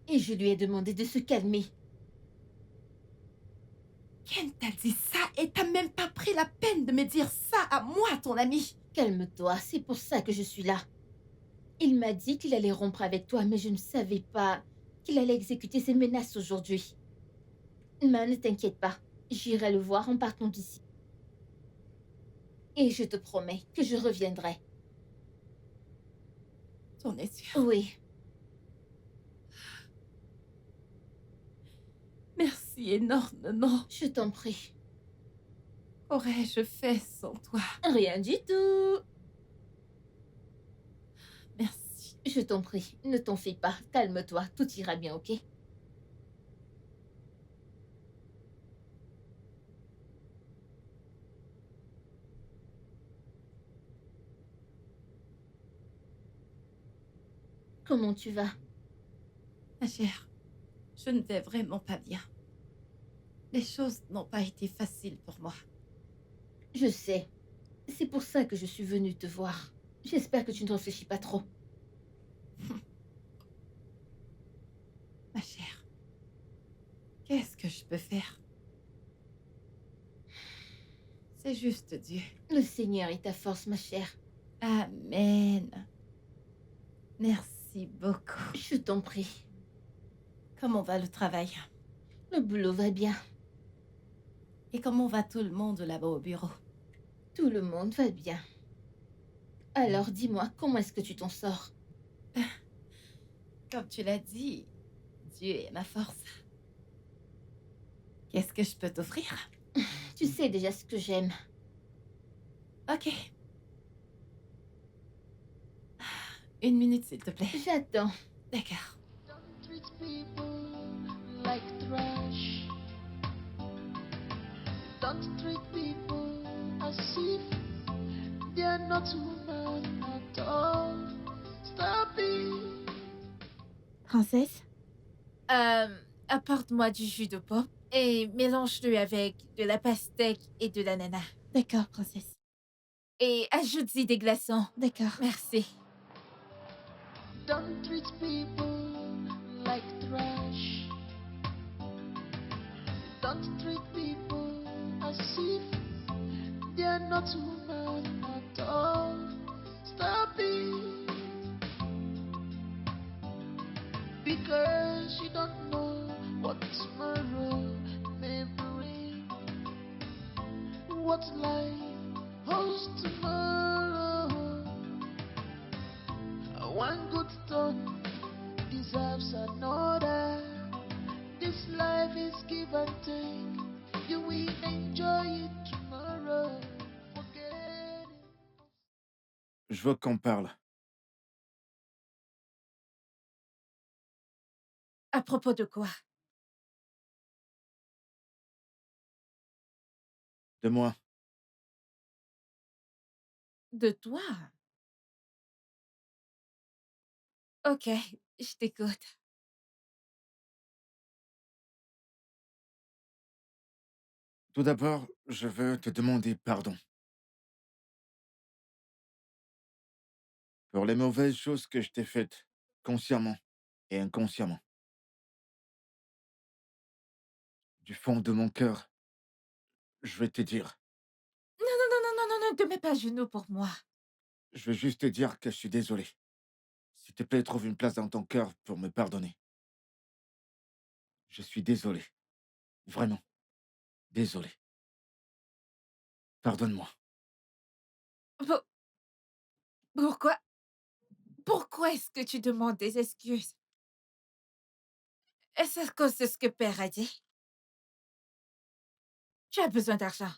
Et je lui ai demandé de se calmer. Ken t'a dit ça et t'as même pas pris la peine de me dire ça à moi, ton ami. Calme-toi, c'est pour ça que je suis là. Il m'a dit qu'il allait rompre avec toi, mais je ne savais pas qu'il allait exécuter ses menaces aujourd'hui. Mais ne t'inquiète pas, j'irai le voir en partant d'ici. Et je te promets que je reviendrai. T'en es sûr? Oui. Merci énormément. Je t'en prie. Qu'aurais-je fait sans toi? Rien du tout. Merci. Je t'en prie, ne t'en fais pas. Calme-toi, tout ira bien, ok? Comment tu vas? Ma chère, je ne vais vraiment pas bien. Les choses n'ont pas été faciles pour moi. Je sais. C'est pour ça que je suis venue te voir. J'espère que tu ne réfléchis pas trop. Ma chère, qu'est-ce que je peux faire? C'est juste Dieu. Le Seigneur est ta force, ma chère. Amen. Merci beaucoup. Je t'en prie. Comment va le travail? Le boulot va bien. Et comment va tout le monde là-bas au bureau? Tout le monde va bien. Alors dis-moi, comment est-ce que tu t'en sors? Comme tu l'as dit, Dieu est ma force. Qu'est-ce que je peux t'offrir? Tu sais déjà ce que j'aime. Ok. 1 minute, s'il te plaît. J'attends. D'accord. Don't treat people like trash. Don't treat people as if they're not human at all. Stop it. Princesse, apporte-moi du jus de pomme et mélange-le avec de la pastèque et de l'ananas. D'accord, princesse. Et ajoute-y des glaçons. D'accord. Merci. Don't treat people like trash. Don't treat people as if they're not human at all. Stop it. Because you don't know what tomorrow may bring. What life holds tomorrow. One good turn deserves another. This life is give and take. You will enjoy it tomorrow. Forget it. Je veux qu'on parle. À propos de quoi? De moi. De toi? Ok, je t'écoute. Tout d'abord, je veux te demander pardon pour les mauvaises choses que je t'ai faites, consciemment et inconsciemment. Du fond de mon cœur, je vais te dire. Non, non, non, non, non, non, ne te mets pas à genoux pour moi. Je veux juste te dire que je suis désolé. S'il te plaît, trouve une place dans ton cœur pour me pardonner. Je suis désolé. Vraiment. Désolé. Pardonne-moi. Pour- Pourquoi? Pourquoi est-ce que tu demandes des excuses? Est-ce à cause de ce que Père a dit? Tu as besoin d'argent.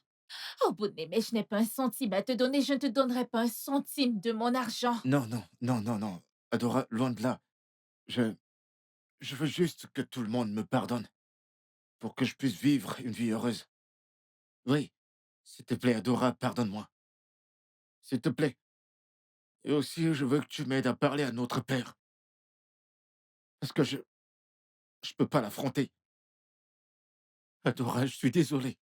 Au bout de mais je n'ai pas un centime à te donner. Je ne te donnerai pas un centime de mon argent. Non, non, non, non, non. Adora, loin de là. Je... Je veux juste que tout le monde me pardonne pour que je puisse vivre une vie heureuse. Oui. S'il te plaît, Adora, pardonne-moi. S'il te plaît. Et aussi, je veux que tu m'aides à parler à notre père. Parce que je peux pas l'affronter. Adora, je suis désolé.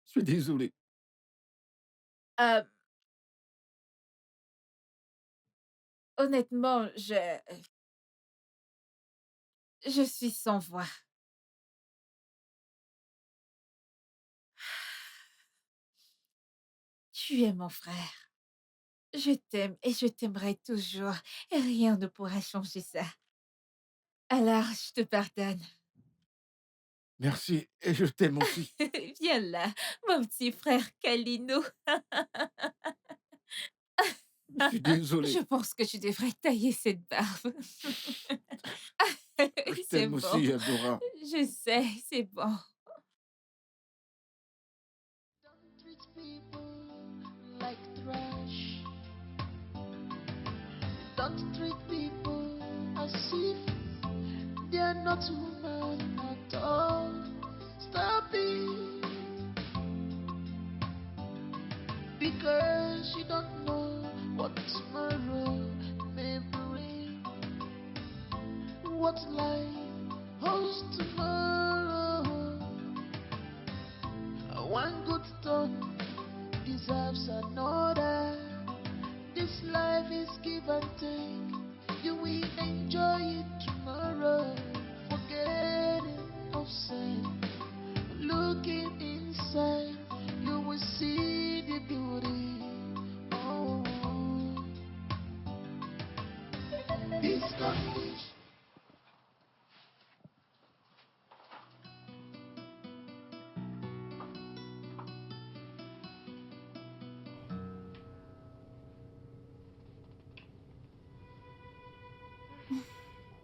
Je suis désolé. Euh, Honnêtement, je suis sans voix. Tu es mon frère. Je t'aime et je t'aimerai toujours. Et rien ne pourra changer ça. Alors, je te pardonne. Merci, et je t'aime aussi. Viens là, mon petit frère Kalino. Je suis désolé. Je pense que tu devrais tailler cette barbe. Je C'est t'aime bon. aussi, Adora. Je sais, c'est bon. Don't treat people like trash. Don't treat people as if they are not human at all. Stop it. Because you don't know what tomorrow may bring. What life holds tomorrow. One good turn deserves another. This life is give and take. You will enjoy it tomorrow. Forgetting of sin. Looking inside, you will see the beauty. Oh, this condition.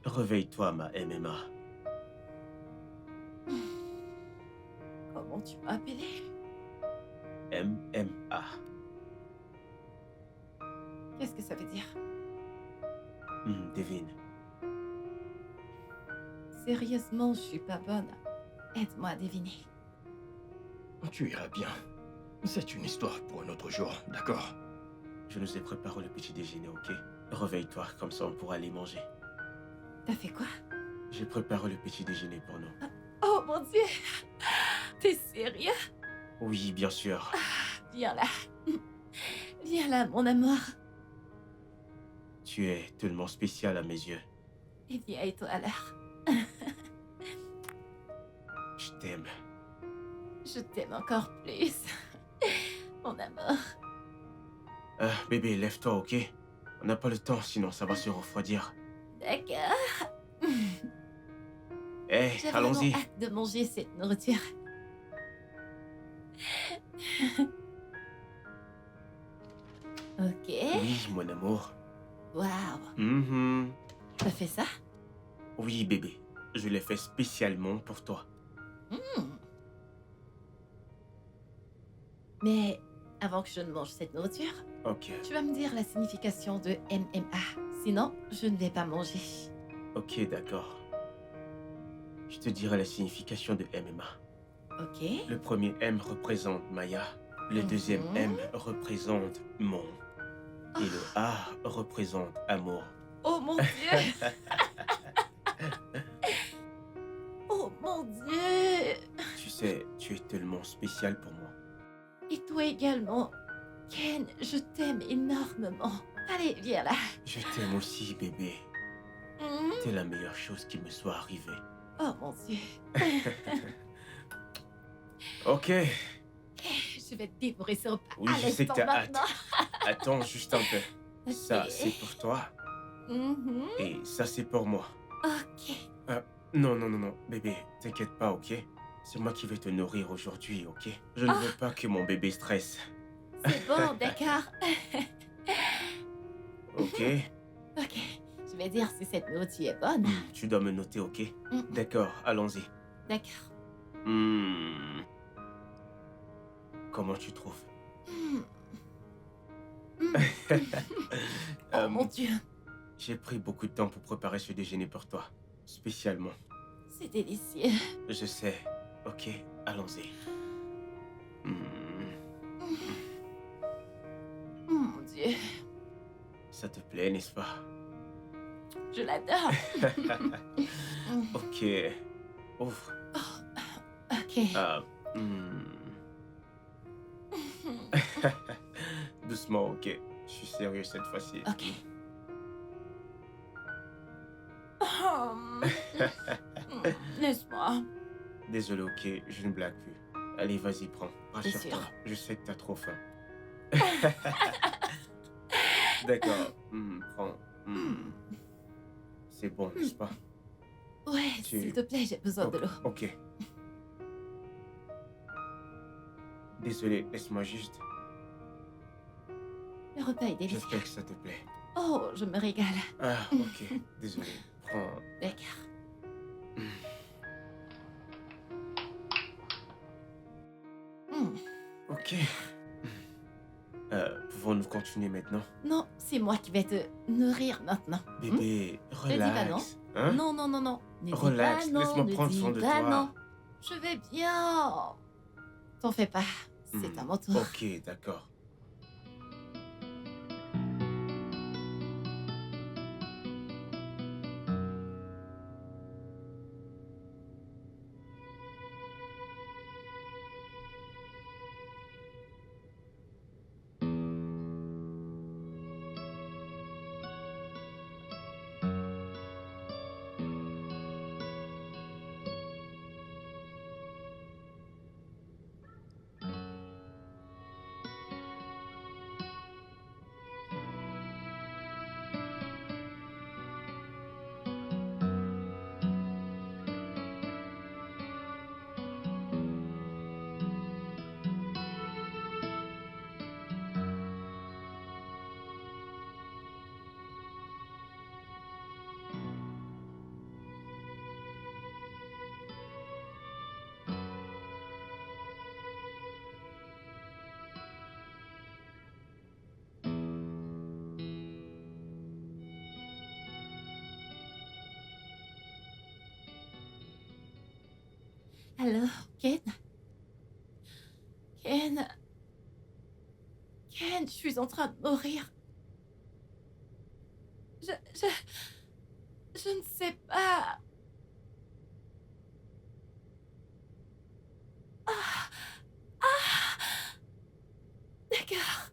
Réveille-toi, ma MMA. Comment tu m'as appelé? MMA. Qu'est-ce que ça veut dire? Devine. Sérieusement, je suis pas bonne. Aide-moi à deviner. Tu iras bien. C'est une histoire pour un autre jour, d'accord? Je nous ai préparé le petit déjeuner, ok? Réveille-toi, comme ça on pourra aller manger. T'as fait quoi? J'ai préparé le petit déjeuner pour nous. Oh mon Dieu! T'es sérieux? Oui, bien sûr. Viens là. Viens là, mon amour. Tu es tellement spécial à mes yeux. Et viens et toi alors. Je t'aime. Je t'aime encore plus. Mon amour. Bébé, lève-toi, ok? On n'a pas le temps, sinon ça va se refroidir. D'accord. Eh, J'ai allons-y. vraiment hâte de manger cette nourriture. Ok. Oui, mon amour. Waouh. Mhm. T'as fait ça? Oui, bébé. Je l'ai fait spécialement pour toi. Mais avant que je ne mange cette nourriture, Ok, tu vas me dire la signification de MMA. Sinon, je ne vais pas manger. ok, d'accord. Je te dirai la signification de MMA. Ok. Le premier M représente Maya. Le deuxième Mhm. M représente mon. Et le A représente amour. Oh mon Dieu! Oh mon Dieu! Tu sais, tu es tellement spécial pour moi. Et toi également. Ken, je t'aime énormément. Allez, viens là. Je t'aime aussi, bébé. Mhm. T'es la meilleure chose qui me soit arrivée. Oh mon Dieu. Ok. Je vais te dévorer ce repas Oui, à je sais que l'instant t'as hâte. maintenant. Attends juste un peu. Ça, Ok. c'est pour toi. Mhm. Et ça, c'est pour moi. Ok. Non, non, non, non. Bébé, t'inquiète pas, ok? C'est moi qui vais te nourrir aujourd'hui, ok? Je ne veux pas que mon bébé stresse. C'est bon, d'accord. Ok? Ok. Je vais dire si cette nourriture est bonne. Tu dois me noter, ok? Mm. D'accord, allons-y. D'accord. Hmm. Comment tu trouves? Mm. Mm. Oh Euh, mon Dieu. J'ai pris beaucoup de temps pour préparer ce déjeuner pour toi. Spécialement. C'est délicieux. Je sais. Ok, allons-y. Hmm. Oh mon Dieu. Ça te plaît, n'est-ce pas? Je l'adore. Mm. Ok. Ouvre. Ok. Ah. hmm. Doucement, ok. Je suis sérieux cette fois-ci. Ok. Oh. Laisse-moi. Désolé, ok, je ne blague plus. Allez, vas-y, prends. T'es Rassure-toi. sûr? Je sais que t'as trop faim. D'accord. Prends. C'est bon, n'est-ce pas? Ouais, Tu- s'il te plaît, j'ai besoin de l'eau. Ok. Désolé, laisse-moi juste. Le repas est délicieux. J'espère que ça te plaît. Oh, je me régale. Ah, ok. Désolé. Prends. D'accord. Ok. Pouvons-nous continuer maintenant? Non, c'est moi qui vais te nourrir maintenant. Bébé, Ne dis pas non. relax. Hein? Non, non, non, non. Ne dis Relax, pas non, laisse-moi ne prendre dis soin de pas toi. non. Je vais bien. T'en fais pas. C'est à mon tour. Ok, d'accord. Alors, Ken? Ken? Ken, je suis en train de mourir. Je ne sais pas. Ah! Ah! D'accord.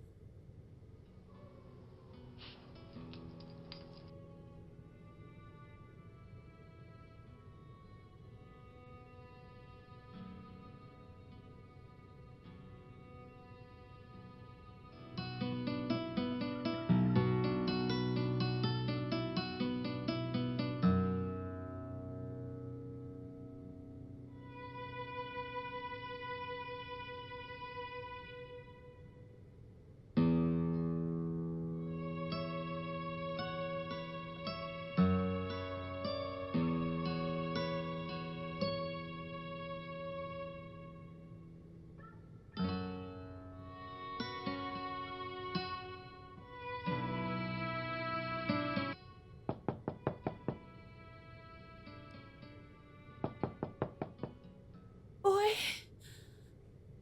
Oui.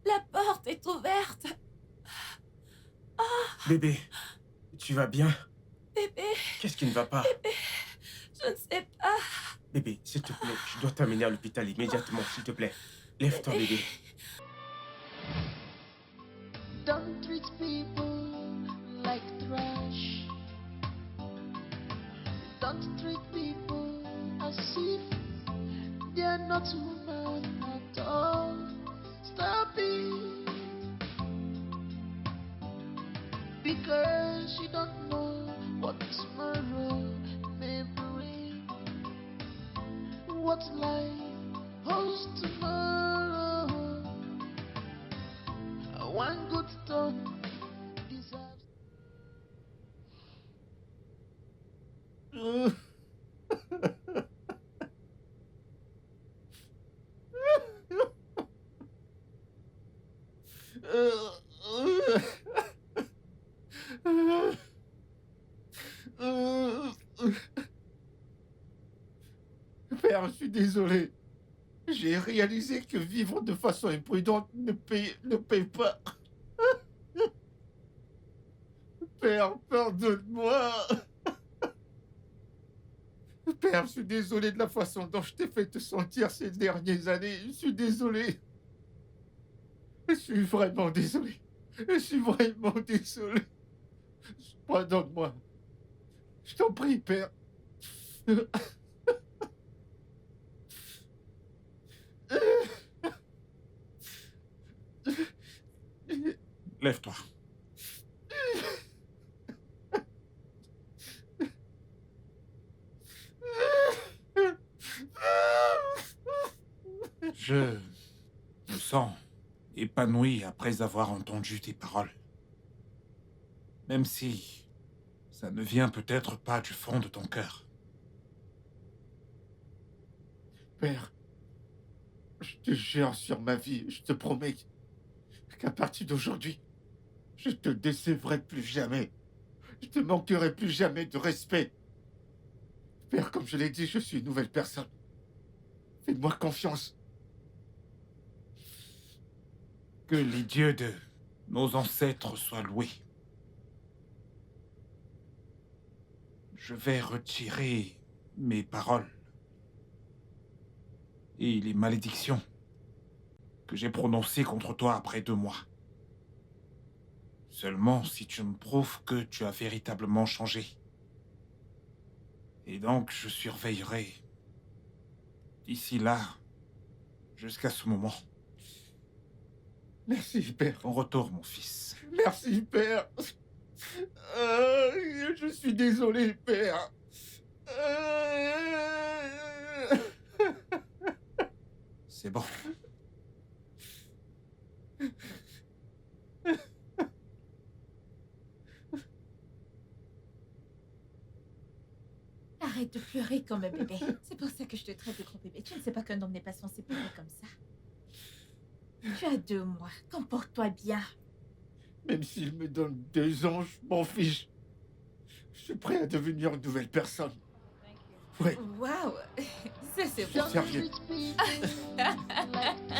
La porte est ouverte. Bébé, tu vas bien? Bébé, Qu'est-ce qui ne va pas? je ne sais pas. Bébé, s'il te plaît, je dois t'amener à l'hôpital immédiatement, s'il te plaît. Lève-toi, bébé. Don't treat people like trash. Don't treat people as if they're not human at all. Stop it. Because you don't know what tomorrow may bring. What life holds tomorrow. One good thought deserves. Père, je suis désolé. J'ai réalisé que vivre de façon imprudente ne paye pas. Père, pardonne-moi. Père, je suis désolé de la façon dont je t'ai fait te sentir ces dernières années. Je suis désolé. Je suis vraiment désolé. Je suis vraiment désolé. Pardonne-moi. Je t'en prie, Père. Lève-toi. Je me sens épanoui après avoir entendu tes paroles. Même si ça ne vient peut-être pas du fond de ton cœur. Père, je te jure sur ma vie, je te promets qu'à partir d'aujourd'hui, je te décevrai plus jamais. Je te manquerai plus jamais de respect. Père, comme je l'ai dit, je suis une nouvelle personne. Fais-moi confiance. Que les dieux de nos ancêtres soient loués. Je vais retirer mes paroles et les malédictions que j'ai prononcées contre toi après 2 mois. Seulement si tu me prouves que tu as véritablement changé. Et donc je surveillerai d'ici là, jusqu'à ce moment. Merci, Père. Bon retour, mon fils. Merci, Père. Je suis désolé, Père. C'est bon. Arrête de pleurer comme un bébé. C'est pour ça que je te traite de gros bébé. Tu ne sais pas qu'un homme n'est pas censé pleurer comme ça. Tu as 2 mois. Comporte-toi bien. Même s'il me donne 2 ans, je m'en fiche. Je suis prêt à devenir une nouvelle personne. Ouais, Waouh. Ça, c'est je suis bon. sérieux.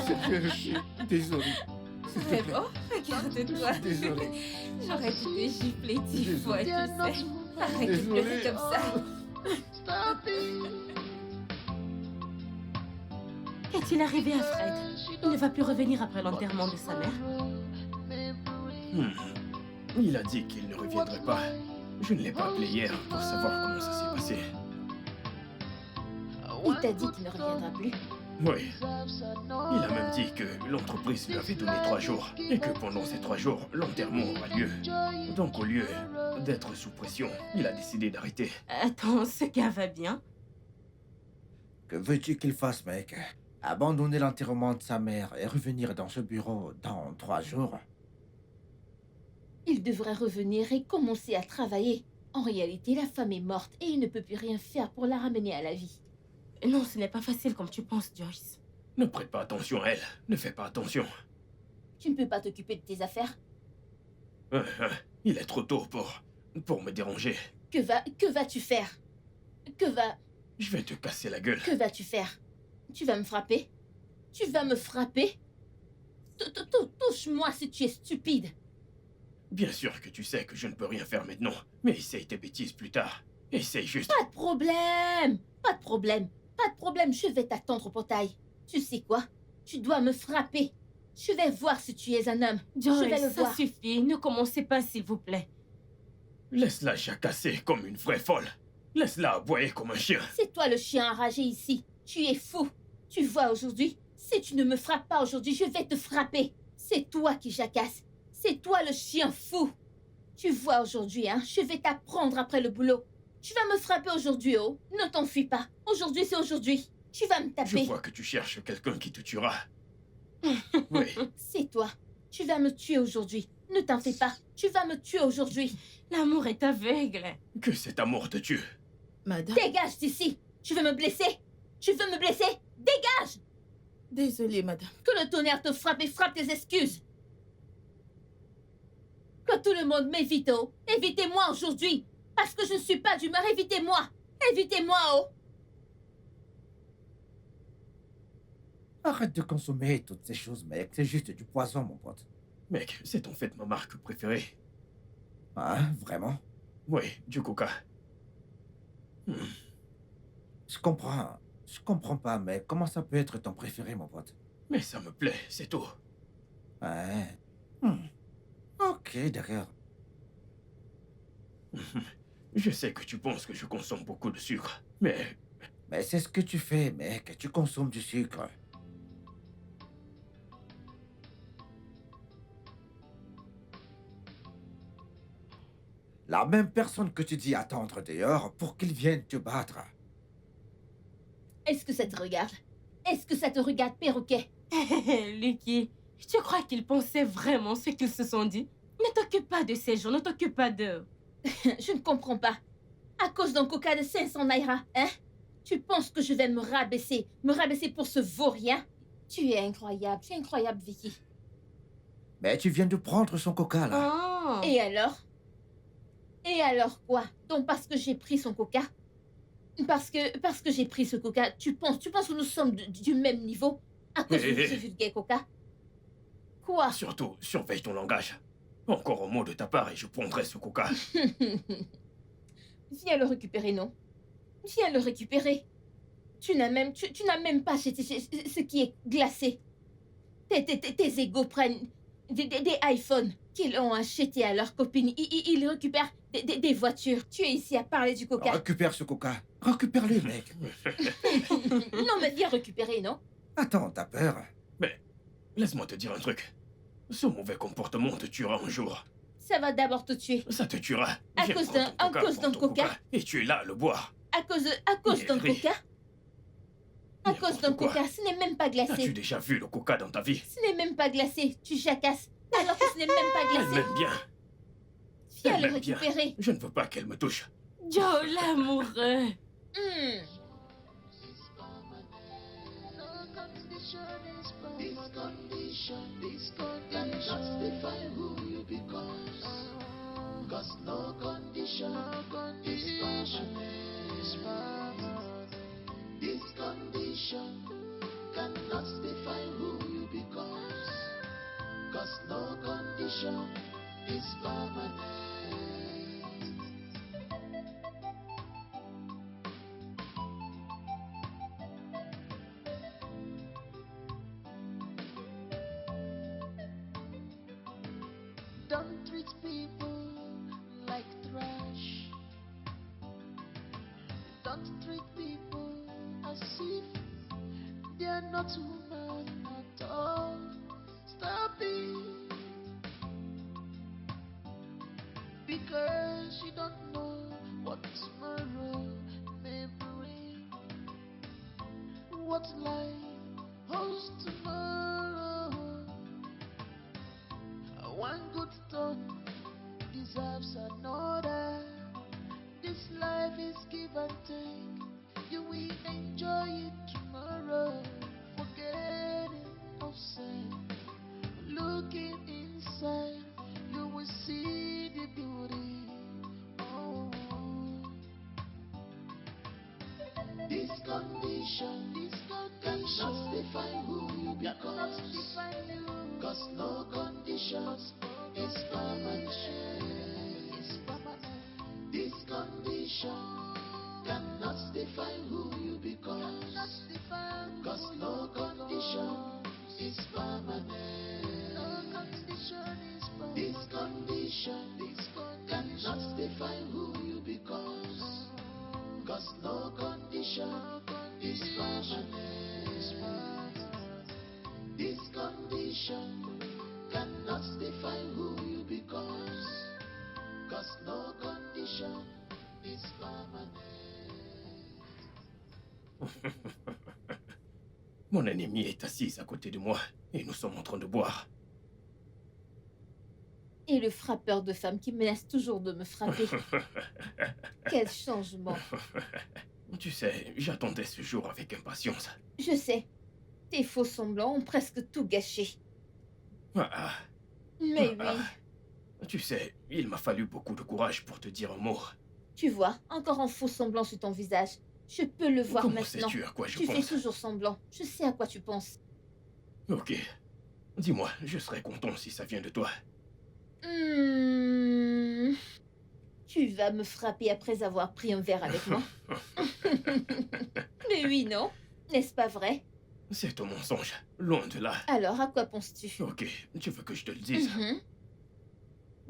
Sérieux, je suis désolé. S'il te Très plaît. bon. Regarde-toi. Je suis désolé. J'aurais dû te gifler 10 Désolé. fois, tu sais. Arrête de pleurer Désolé. comme ça. Stop it. Qu'est-il arrivé à Fred? Il ne va plus revenir après l'enterrement de sa mère. Il a dit qu'il ne reviendrait pas. Je ne l'ai pas appelé hier pour savoir comment ça s'est passé. Il t'a dit qu'il ne reviendra plus. Oui. Il a même dit que l'entreprise lui avait donné 3 jours et que pendant ces 3 jours, l'enterrement aura lieu. Donc au lieu d'être sous pression, il a décidé d'arrêter. Attends, ce gars va bien? Que veux-tu qu'il fasse, mec? Abandonner l'enterrement de sa mère et revenir dans ce bureau dans 3 jours? Il devrait revenir et commencer à travailler. En réalité, la femme est morte et il ne peut plus rien faire pour la ramener à la vie. Non, ce n'est pas facile comme tu penses, Joyce. Ne prête pas attention à elle. Ne fais pas attention. Tu ne peux pas t'occuper de tes affaires. Il est trop tôt pour me déranger. Que vas-tu faire? Je vais te casser la gueule. Que vas-tu faire? Tu vas me frapper? Tu vas me frapper? Touche-moi si tu es stupide. Bien sûr que tu sais que je ne peux rien faire maintenant, mais essaye tes bêtises plus tard. Essaye juste. Pas de problème. Pas de problème. Pas de problème, je vais t'attendre au portail. Tu sais quoi? Tu dois me frapper. Je vais voir si tu es un homme. Je vais le Joyce, ça voir. suffit. Ne commencez pas, s'il vous plaît. Laisse-la jacasser comme une vraie folle. Laisse-la aboyer comme un chien. C'est toi le chien enragé ici. Tu es fou. Tu vois aujourd'hui, si tu ne me frappes pas aujourd'hui, je vais te frapper. C'est toi qui jacasses. C'est toi le chien fou. Tu vois aujourd'hui, hein, je vais t'apprendre après le boulot. Tu vas me frapper aujourd'hui, oh. Ne t'enfuis pas. Aujourd'hui, c'est aujourd'hui. Tu vas me Je taper. vois que tu cherches quelqu'un qui te tuera. Oui. C'est toi. Tu vas me tuer aujourd'hui. Ne t'en fais pas. Tu vas me tuer aujourd'hui. L'amour est aveugle. Que cet amour te tue. Madame, Dégage d'ici. Tu veux me blesser? Tu veux me blesser? Dégage! désolée, madame. Que le tonnerre te frappe et frappe tes excuses. Que tout le monde m'évite, oh. Évitez-moi aujourd'hui. Parce que je ne suis pas d'humeur. Évitez-moi. Évitez-moi, oh. Arrête de consommer toutes ces choses, mec. C'est juste du poison, mon pote. Mec, c'est en fait ma marque préférée. Hein, vraiment? Oui, du coca. Je comprends pas, mec. Comment ça peut être ton préféré, mon pote? Mais ça me plaît, c'est tout. Ouais. Ok, d'accord. Je sais que tu penses que je consomme beaucoup de sucre, mais Mais c'est ce que tu fais, mec. Tu consommes du sucre. La même personne que tu dis attendre dehors pour qu'il vienne te battre. Est-ce que ça te regarde? Est-ce que ça te regarde, perroquet? Lucky, tu crois qu'ils pensaient vraiment ce qu'ils se sont dit? Ne t'occupe pas de ces gens, ne t'occupe pas d'eux. Je ne comprends pas. À cause d'un coca de 500 naira, hein? Tu penses que je vais me rabaisser pour ce vaurien? Tu es incroyable, Vicky. Mais tu viens de prendre son coca, là. Oh. Et alors? Et alors quoi? Donc parce que j'ai pris son coca? Parce que j'ai pris ce coca, tu penses que nous sommes du même niveau? À cause de ce vulgaire coca? Quoi? Surtout, surveille ton langage. Encore un mot de ta part et je prendrai ce coca. Viens le récupérer, non? Viens le récupérer. Tu n'as même pas acheté ce qui est glacé. Tes égaux prennent des iPhones qu'ils ont achetés à leurs copines. Ils récupèrent des voitures. Tu es ici à parler du coca. Récupère ce coca. Récupère-le, mec. Non, mais viens récupérer, non? Attends, t'as peur? Mais, laisse-moi te dire un truc. Ce mauvais comportement te tuera un jour. Ça va d'abord te tuer. Ça te tuera. À Viens cause prendre d'un ton coca? Et tu es là à le boire. À cause d'un Ri. coca? À cause d'un N'importe quoi. coca, ce n'est même pas As-tu glacé. déjà vu le coca dans ta vie? Ce n'est même pas glacé, tu jacasses. Alors que ce n'est même pas Elle glacé. m'aime bien. Viens Elle le m'aime bien. récupérer. Je ne veux pas qu'elle me touche. Joe, l'amoureux. This condition define who you become. Cause no condition is permanent. This condition cannot define who you become. Cause no condition is permanent. Don't treat people like trash. Don't treat people as if they're not human at all. Stop it. Because you don't know what tomorrow may bring. What life holds tomorrow. One good turn deserves another. This life is give and take. You will enjoy it tomorrow. Forgetting of sin. Looking inside, you will see the beauty. Oh. This condition cannot define who you become. Cause no condition is permanent. This condition cannot define who you become. Cause no condition is permanent. This condition cannot define who you become. Cause no condition is permanent. This condition cannot define who you become. Cause no condition is permanent. Mon ennemi est assise à côté de moi et nous sommes en train de boire. Et le frappeur de femmes qui menace toujours de me frapper. Quel changement. Tu sais, j'attendais ce jour avec impatience. Je sais. Tes faux semblants ont presque tout gâché. Ah, Mais ah, oui. tu sais, il m'a fallu beaucoup de courage pour te dire un mot. Tu vois, encore un faux semblant sur ton visage. Je peux le voir Comment maintenant. sais-tu à quoi je Tu fais pense? toujours semblant. Je sais à quoi tu penses. Ok. Dis-moi, je serais content si ça vient de toi. Tu vas me frapper après avoir pris un verre avec moi. Mais oui, non? N'est-ce pas vrai? C'est un mensonge, loin de là. Alors, à quoi penses-tu? Ok, tu veux que je te le dise?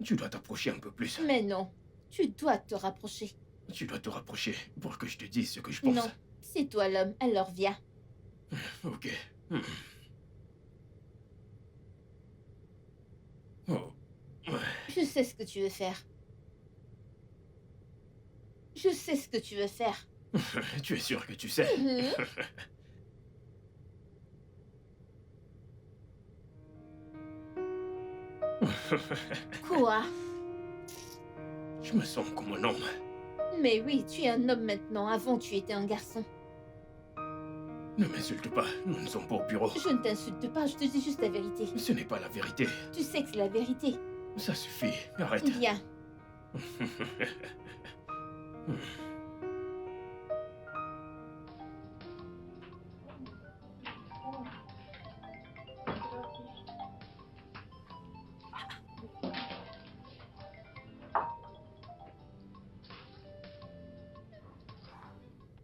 Tu dois t'approcher un peu plus. Mais non, tu dois te rapprocher. Tu dois te rapprocher pour que je te dise ce que je pense. Non, c'est toi l'homme, alors viens. Ok. Oh. Je sais ce que tu veux faire. Je sais ce que tu veux faire. Tu es sûr que tu sais? Quoi? Je me sens comme un homme. Mais oui, tu es un homme maintenant. Avant, tu étais un garçon. Ne m'insulte pas, nous ne sommes pas au bureau. Je ne t'insulte pas, je te dis juste la vérité. Ce n'est pas la vérité. Tu sais que c'est la vérité. Ça suffit, arrête. Bien.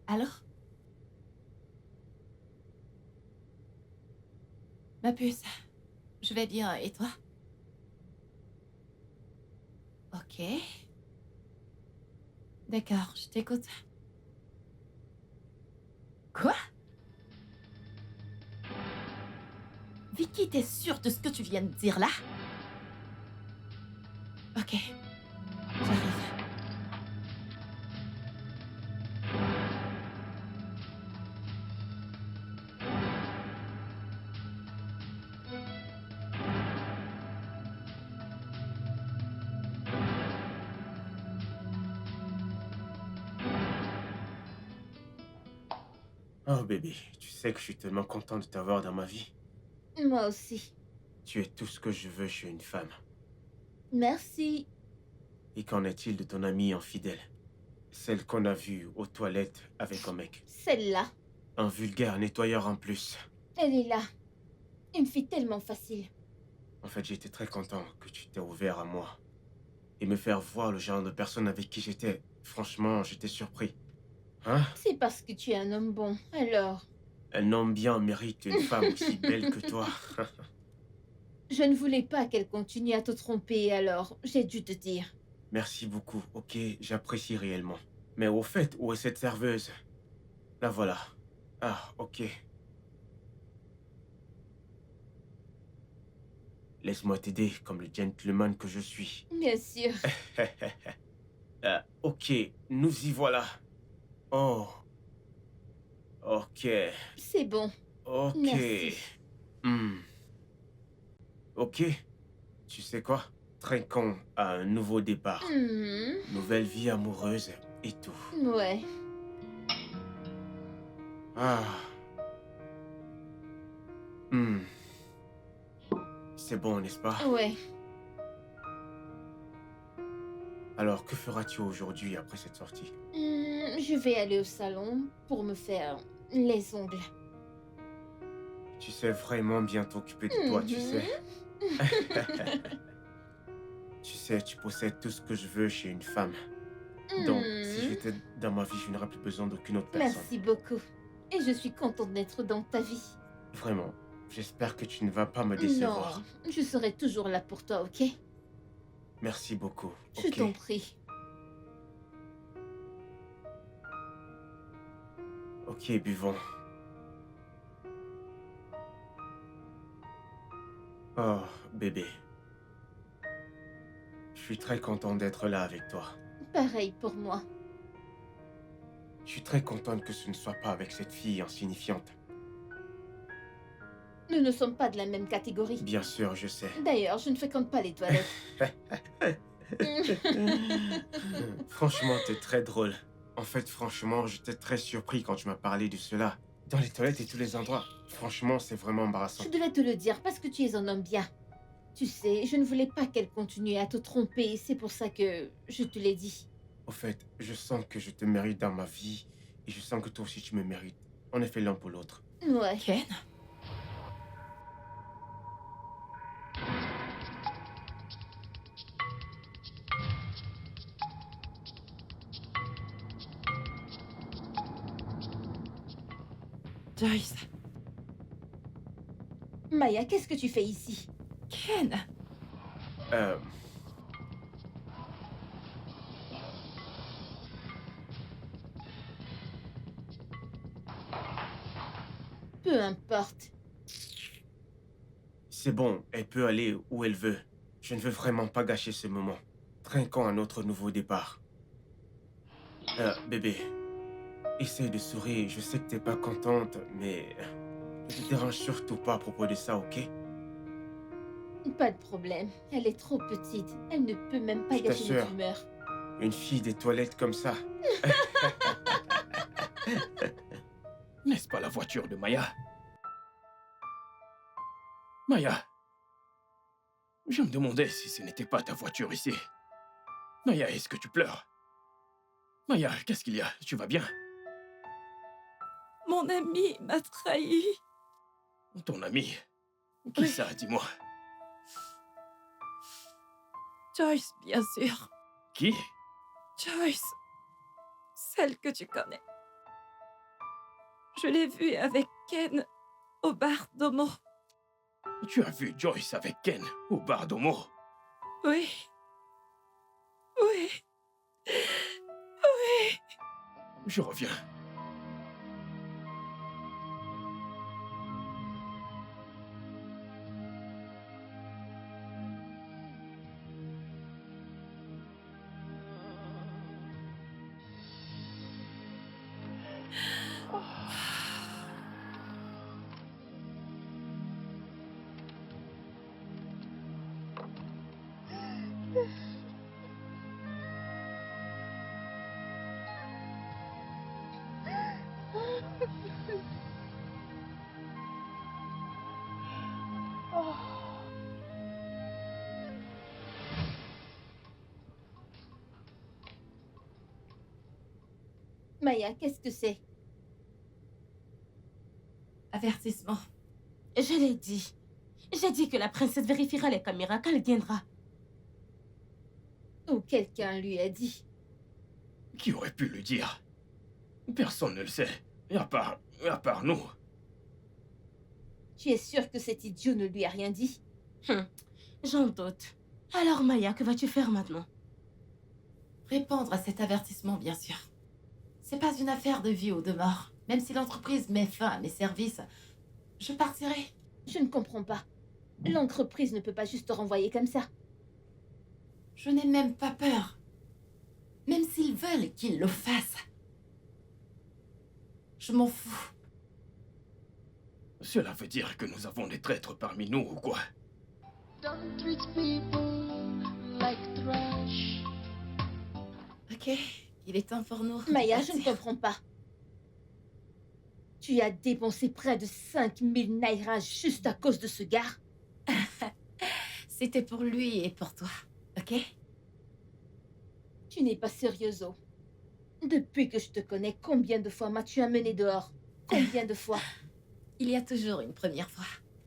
Alors? Ma puce, je vais bien, et toi? Ok. D'accord, je t'écoute. Quoi? Vicky, t'es sûre de ce que tu viens de dire là? Ok, j'arrive. Oh bébé, tu sais que je suis tellement content de t'avoir dans ma vie. Moi aussi. Tu es tout ce que je veux chez une femme. Merci. Et qu'en est-il de ton amie infidèle? Celle qu'on a vue aux toilettes avec un mec. Celle-là, Un vulgaire nettoyeur en plus. elle est là. Une fille tellement facile. En fait, j'étais très content que tu t'es ouvert à moi. Et me faire voir le genre de personne avec qui j'étais. Franchement, j'étais surpris. Hein? C'est parce que tu es un homme bon. Alors, Un homme bien mérite une femme aussi belle que toi. je ne voulais pas qu'elle continue à te tromper, alors j'ai dû te dire. Merci beaucoup, ok, j'apprécie réellement. Mais au fait, où est cette serveuse? La voilà. Ah, ok. Laisse-moi t'aider comme le gentleman que je suis. Bien sûr. Ok, nous y voilà. Oh. Ok. C'est bon. Ok. Merci. Hmm. Ok. Tu sais quoi? Trinquons à un nouveau départ. Nouvelle vie amoureuse et tout. Ouais. Ah. Hmm. C'est bon, n'est-ce pas? Ouais. Alors, que feras-tu aujourd'hui après cette sortie? Je vais aller au salon pour me faire les ongles. Tu sais vraiment bien t'occuper de toi, tu sais. Tu sais, tu possèdes tout ce que je veux chez une femme. Donc, si j'étais dans ma vie, je n'aurais plus besoin d'aucune autre personne. Merci beaucoup. Et je suis contente d'être dans ta vie. Vraiment, j'espère que tu ne vas pas me décevoir. Non, je serai toujours là pour toi, ok? Merci beaucoup. Je ok. t'en prie. Ok, buvons. Oh, bébé. Je suis très content d'être là avec toi. Pareil pour moi. Je suis très contente que ce ne soit pas avec cette fille insignifiante. Nous ne sommes pas de la même catégorie. Bien sûr, je sais. D'ailleurs, je ne fréquente pas les toilettes. Franchement, t'es très drôle. En fait, franchement, j'étais très surpris quand tu m'as parlé de cela. Dans les toilettes et tous les endroits. Franchement, c'est vraiment embarrassant. Je devais te le dire parce que tu es un homme bien. Tu sais, je ne voulais pas qu'elle continue à te tromper. C'est pour ça que je te l'ai dit. Au fait, je sens que je te mérite dans ma vie. Et je sens que toi aussi tu me mérites. On est fait l'un pour l'autre. Ouais. Ken? Joyce. Maya, qu'est-ce que tu fais ici? Ken? Peu importe. C'est bon, elle peut aller où elle veut. Je ne veux vraiment pas gâcher ce moment. Trinquons à notre nouveau départ. Bébé, essaye de sourire. Je sais que t'es pas contente, mais ne te dérange surtout pas à propos de ça, ok? Pas de problème. Elle est trop petite. Elle ne peut même pas Je gâcher t'assure. notre humeur. Une fille des toilettes comme ça. N'est-ce pas la voiture de Maya? Maya, je me demandais si ce n'était pas ta voiture ici. Maya, est-ce que tu pleures? Maya, qu'est-ce qu'il y a? Tu vas bien? Mon ami m'a trahi. Ton ami? Qui Oui. ça, dis-moi? Joyce, bien sûr. Qui? Joyce. Celle que tu connais. Je l'ai vue avec Ken au bar d'Omo. Tu as vu Joyce avec Ken au bar d'Omo? Oui. Oui. Oui. Je reviens. Maya, qu'est-ce que c'est? Avertissement. Je l'ai dit. J'ai dit que la princesse vérifiera les caméras quand elle viendra. Ou quelqu'un lui a dit. Qui aurait pu le dire? Personne ne le sait. Et à part nous. Tu es sûr que cet idiot ne lui a rien dit? J'en doute. Alors Maya, que vas-tu faire maintenant? Répondre à cet avertissement, bien sûr. C'est pas une affaire de vie ou de mort. Même si l'entreprise met fin à mes services, je partirai. Je ne comprends pas. L'entreprise ne peut pas juste te renvoyer comme ça. Je n'ai même pas peur. Même s'ils veulent qu'ils le fassent. Je m'en fous. Cela veut dire que nous avons des traîtres parmi nous ou quoi? Don't treat people like trash. Ok, il est temps pour nous. Maya, je ne comprends pas. Tu as dépensé près de 5000 naira juste à cause de ce gars? C'était pour lui et pour toi, ok? Tu n'es pas sérieuse. Depuis que je te connais, combien de fois m'as-tu amené dehors? Combien de fois? Il y a toujours une première fois.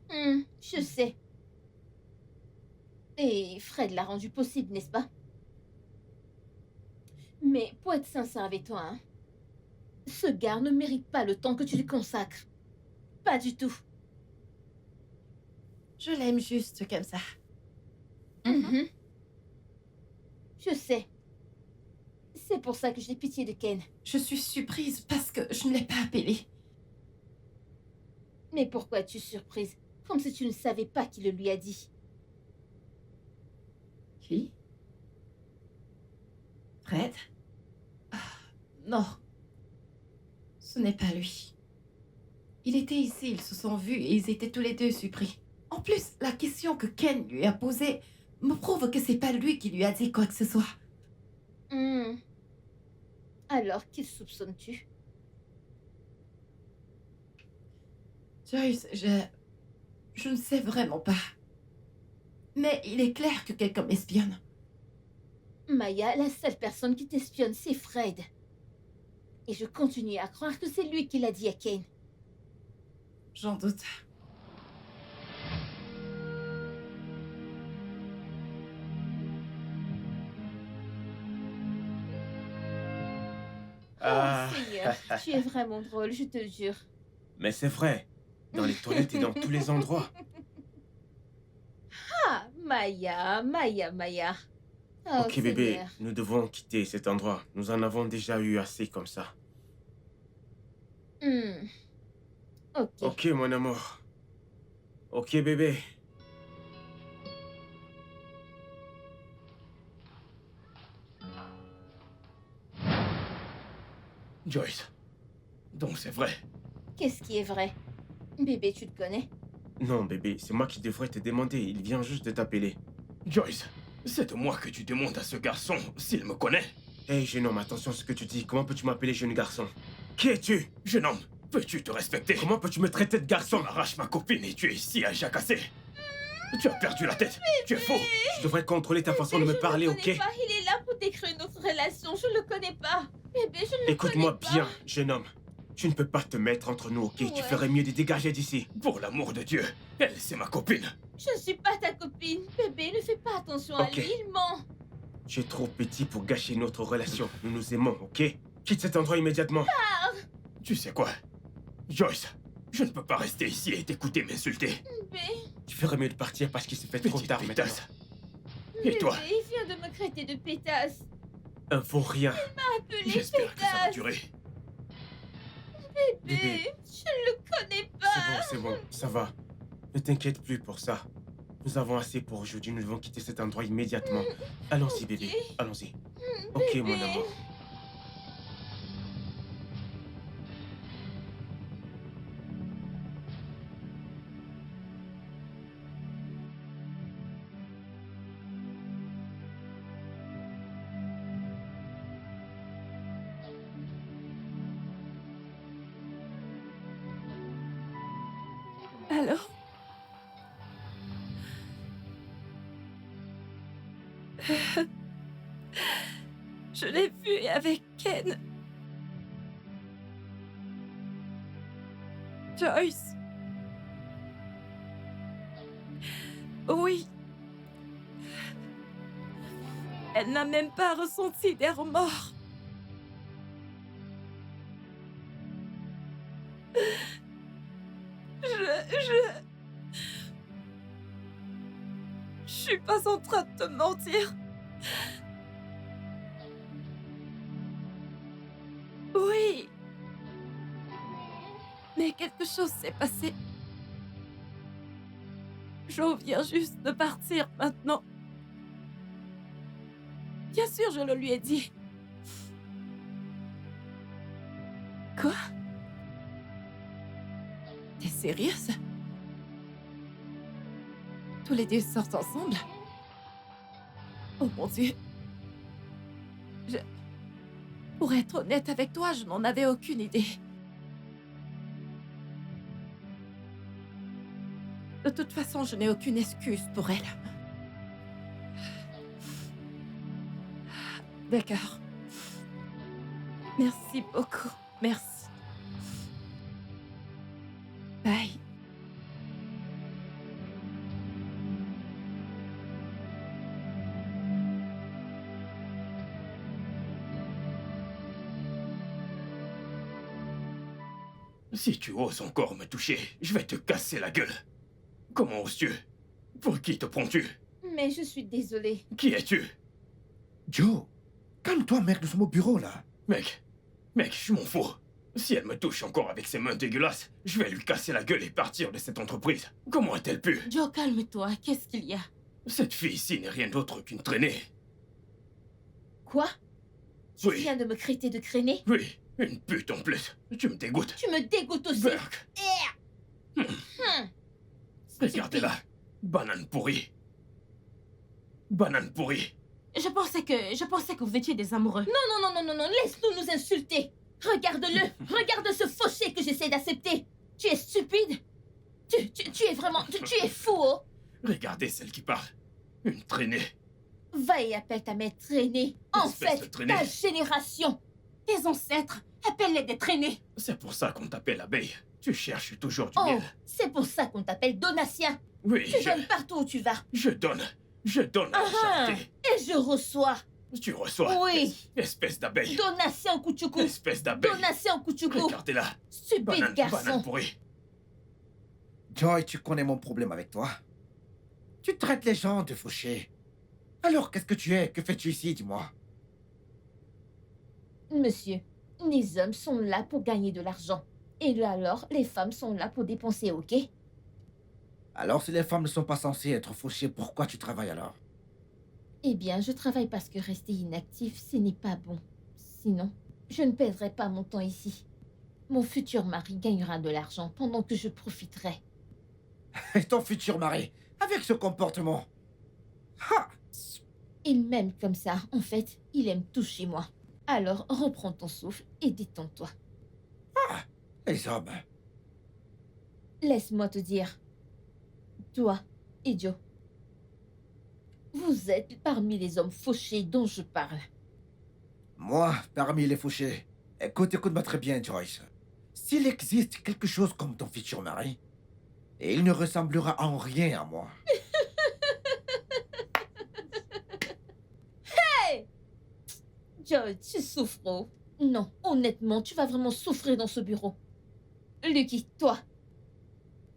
Je sais. Et Fred l'a rendu possible, n'est-ce pas? Mais pour être sincère avec toi, hein, ce gars ne mérite pas le temps que tu lui consacres. Pas du tout. Je l'aime juste comme ça. Mhm. Je sais. C'est pour ça que j'ai pitié de Ken. Je suis surprise parce que je ne l'ai pas appelé. Mais pourquoi es-tu surprise? Comme si tu ne savais pas qui le lui a dit. Qui? Fred? Ah, non. Ce n'est pas lui. Il était ici, ils se sont vus et ils étaient tous les deux surpris. En plus, la question que Ken lui a posée me prouve que c'est pas lui qui lui a dit quoi que ce soit. Alors, qui soupçonnes-tu? Joyce, je ne sais vraiment pas. Mais il est clair que quelqu'un m'espionne. Maya, la seule personne qui t'espionne, c'est Fred. Et je continue à croire que c'est lui qui l'a dit à Ken. J'en doute. Ah. Oh Seigneur, tu es vraiment drôle, je te jure. Mais c'est vrai. Dans les toilettes et dans tous les endroits. Ah, Maya. Oh, Ok bébé, Seigneur. nous devons quitter cet endroit. Nous en avons déjà eu assez comme ça. Ok. Ok mon amour. Ok bébé. Joyce. Donc c'est vrai. Qu'est-ce qui est vrai? Bébé, tu le connais? Non bébé, c'est moi qui devrais te demander. Il vient juste de t'appeler. Joyce, c'est de moi que tu demandes à ce garçon s'il me connaît. Hey jeune homme, attention à ce que tu dis. Comment peux-tu m'appeler jeune garçon? Qui es-tu? Jeune homme, Peux-tu te respecter? Comment peux-tu me traiter de garçon? On arrache ma copine et tu es ici à jacasser. Tu as perdu la tête. Tu es faux. Je devrais contrôler ta façon de me parler, ok? Je le connais pas. Il est là pour décrire notre relation. Je le connais pas. Bébé, je ne le Écoute-moi connais bien, pas. jeune homme. Tu ne peux pas te mettre entre nous, ok? Tu Ouais. ferais mieux de dégager d'ici. Pour l'amour de Dieu, elle, c'est ma copine. Je ne suis pas ta copine. Bébé, ne fais pas attention à Ok. lui. Il ment. Tu es trop petit pour gâcher notre relation. Nous nous aimons, ok? Quitte cet endroit immédiatement. Tu sais quoi? Joyce, je ne peux pas rester ici et t'écouter m'insulter. Bébé, Tu ferais mieux de partir parce qu'il se fait trop Petite tard maintenant. pétasse. Et toi? bébé, il vient de me traiter de pétasse. Un vaut rien. Appelé J'espère que ça va pétasse. durer. Bébé, je ne le connais pas. C'est bon, ça va. Ne t'inquiète plus pour ça. Nous avons assez pour aujourd'hui. Nous devons quitter cet endroit immédiatement. Allons-y, bébé. Allons-y. Ok, mon Bébé. amour. Allô? Je l'ai vu avec Ken. Joyce. Oui. Elle n'a même pas ressenti des remords. Je suis pas en train de te mentir. Oui. Mais quelque chose s'est passé. Joe vient juste de partir maintenant. Bien sûr, je le lui ai dit. Quoi? T'es sérieuse? Tous les deux sortent ensemble? Oh mon Dieu. Pour être honnête avec toi, je n'en avais aucune idée. De toute façon, je n'ai aucune excuse pour elle. D'accord. Merci beaucoup. Merci. Bye. Si tu oses encore me toucher, je vais te casser la gueule. Comment oses-tu? Pour qui te prends-tu? Mais je suis désolée. Qui es-tu? Joe, calme-toi, mec, nous sommes au bureau, là. Mec, je m'en fous. Si elle me touche encore avec ses mains dégueulasses, je vais lui casser la gueule et partir de cette entreprise. Comment a-t-elle pu? Joe, calme-toi. Qu'est-ce qu'il y a? Cette fille ici n'est rien d'autre qu'une traînée. Quoi? Tu Oui. viens de me traiter de traînée? Oui, une pute en plus. Tu me dégoûtes. Tu me dégoûtes aussi. Burke. Hum. Regardez-la. Banane pourrie. Banane pourrie. Je pensais que vous étiez des amoureux. Non, laisse-nous nous insulter. Regarde-le. Regarde ce fauché que j'essaie d'accepter. Tu es stupide. Tu es vraiment... Tu es fou, oh. Regardez celle qui parle. Une traînée. Va et appelle ta mère traînée. En Espèce de fait, traînée. ta génération. Tes ancêtres, appelle-les des traînées. C'est pour ça qu'on t'appelle abeille. Tu cherches toujours du Oh, miel. c'est pour ça qu'on t'appelle Donatien. Oui, Tu donnes partout où tu vas. je donne à la charité. Et je reçois. Tu reçois. Oui. Espèce d'abeille. Donatien Kouchoukou. Espèce d'abeille. Donatien Kouchoukou. Regardez-la. Stupide Banane garçon. pourrie. Joy, tu connais mon problème avec toi. Tu traites les gens de fauchés. Alors, qu'est-ce que tu es? Que fais-tu ici, dis-moi? Monsieur, les hommes sont là pour gagner de l'argent. Et là alors, les femmes sont là pour dépenser, ok? Alors, si les femmes ne sont pas censées être fauchées, pourquoi tu travailles alors? Eh bien, je travaille parce que rester inactif, ce n'est pas bon. Sinon, je ne perdrai pas mon temps ici. Mon futur mari gagnera de l'argent pendant que je profiterai. Et ton futur mari, avec ce comportement? Ha! Il m'aime comme ça. En fait, il aime toucher moi. Alors, reprends ton souffle et détends-toi. Les hommes. Laisse-moi te dire, toi, idiot, vous êtes parmi les hommes fauchés dont je parle. Moi, parmi les fauchés. Écoute-moi très bien, Joyce. S'il existe quelque chose comme ton futur mari, il ne ressemblera en rien à moi. Hey! Joy, tu souffres, oh. Non, honnêtement, tu vas vraiment souffrir dans ce bureau. Lucky, toi.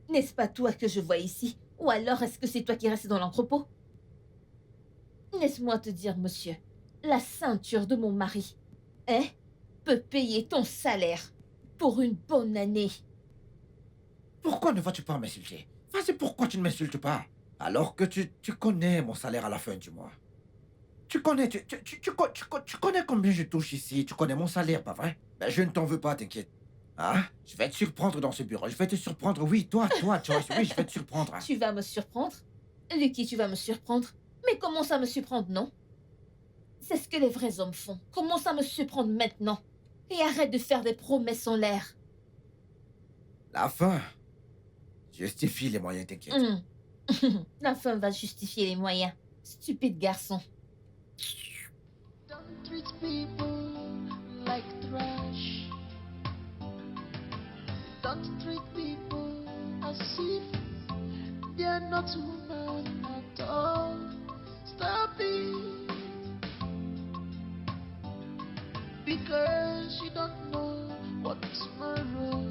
N'est-ce pas toi que je vois ici? Ou alors est-ce que c'est toi qui restes dans l'entrepôt? Laisse-moi te dire, monsieur, la ceinture de mon mari, peut payer ton salaire pour une bonne année. Pourquoi ne vas-tu pas m'insulter? Enfin, c'est pourquoi tu ne m'insultes pas? Alors que tu connais mon salaire à la fin du mois. Tu connais combien je touche ici. Tu connais mon salaire, pas vrai? Ben, je ne t'en veux pas, t'inquiète. Hein? Je vais te surprendre dans ce bureau. Je vais te surprendre. Oui, toi, Joyce. Oui, je vais te surprendre. Tu vas me surprendre? Lucky, tu vas me surprendre? Mais commence à me surprendre, non? C'est ce que les vrais hommes font. Commence à me surprendre maintenant. Et arrête de faire des promesses en l'air. La fin justifie les moyens, t'inquiète. La fin va justifier les moyens. Stupide garçon. Don't treat people like trash. Don't treat people as if they're not human at all. Stop it. Because you don't know what tomorrow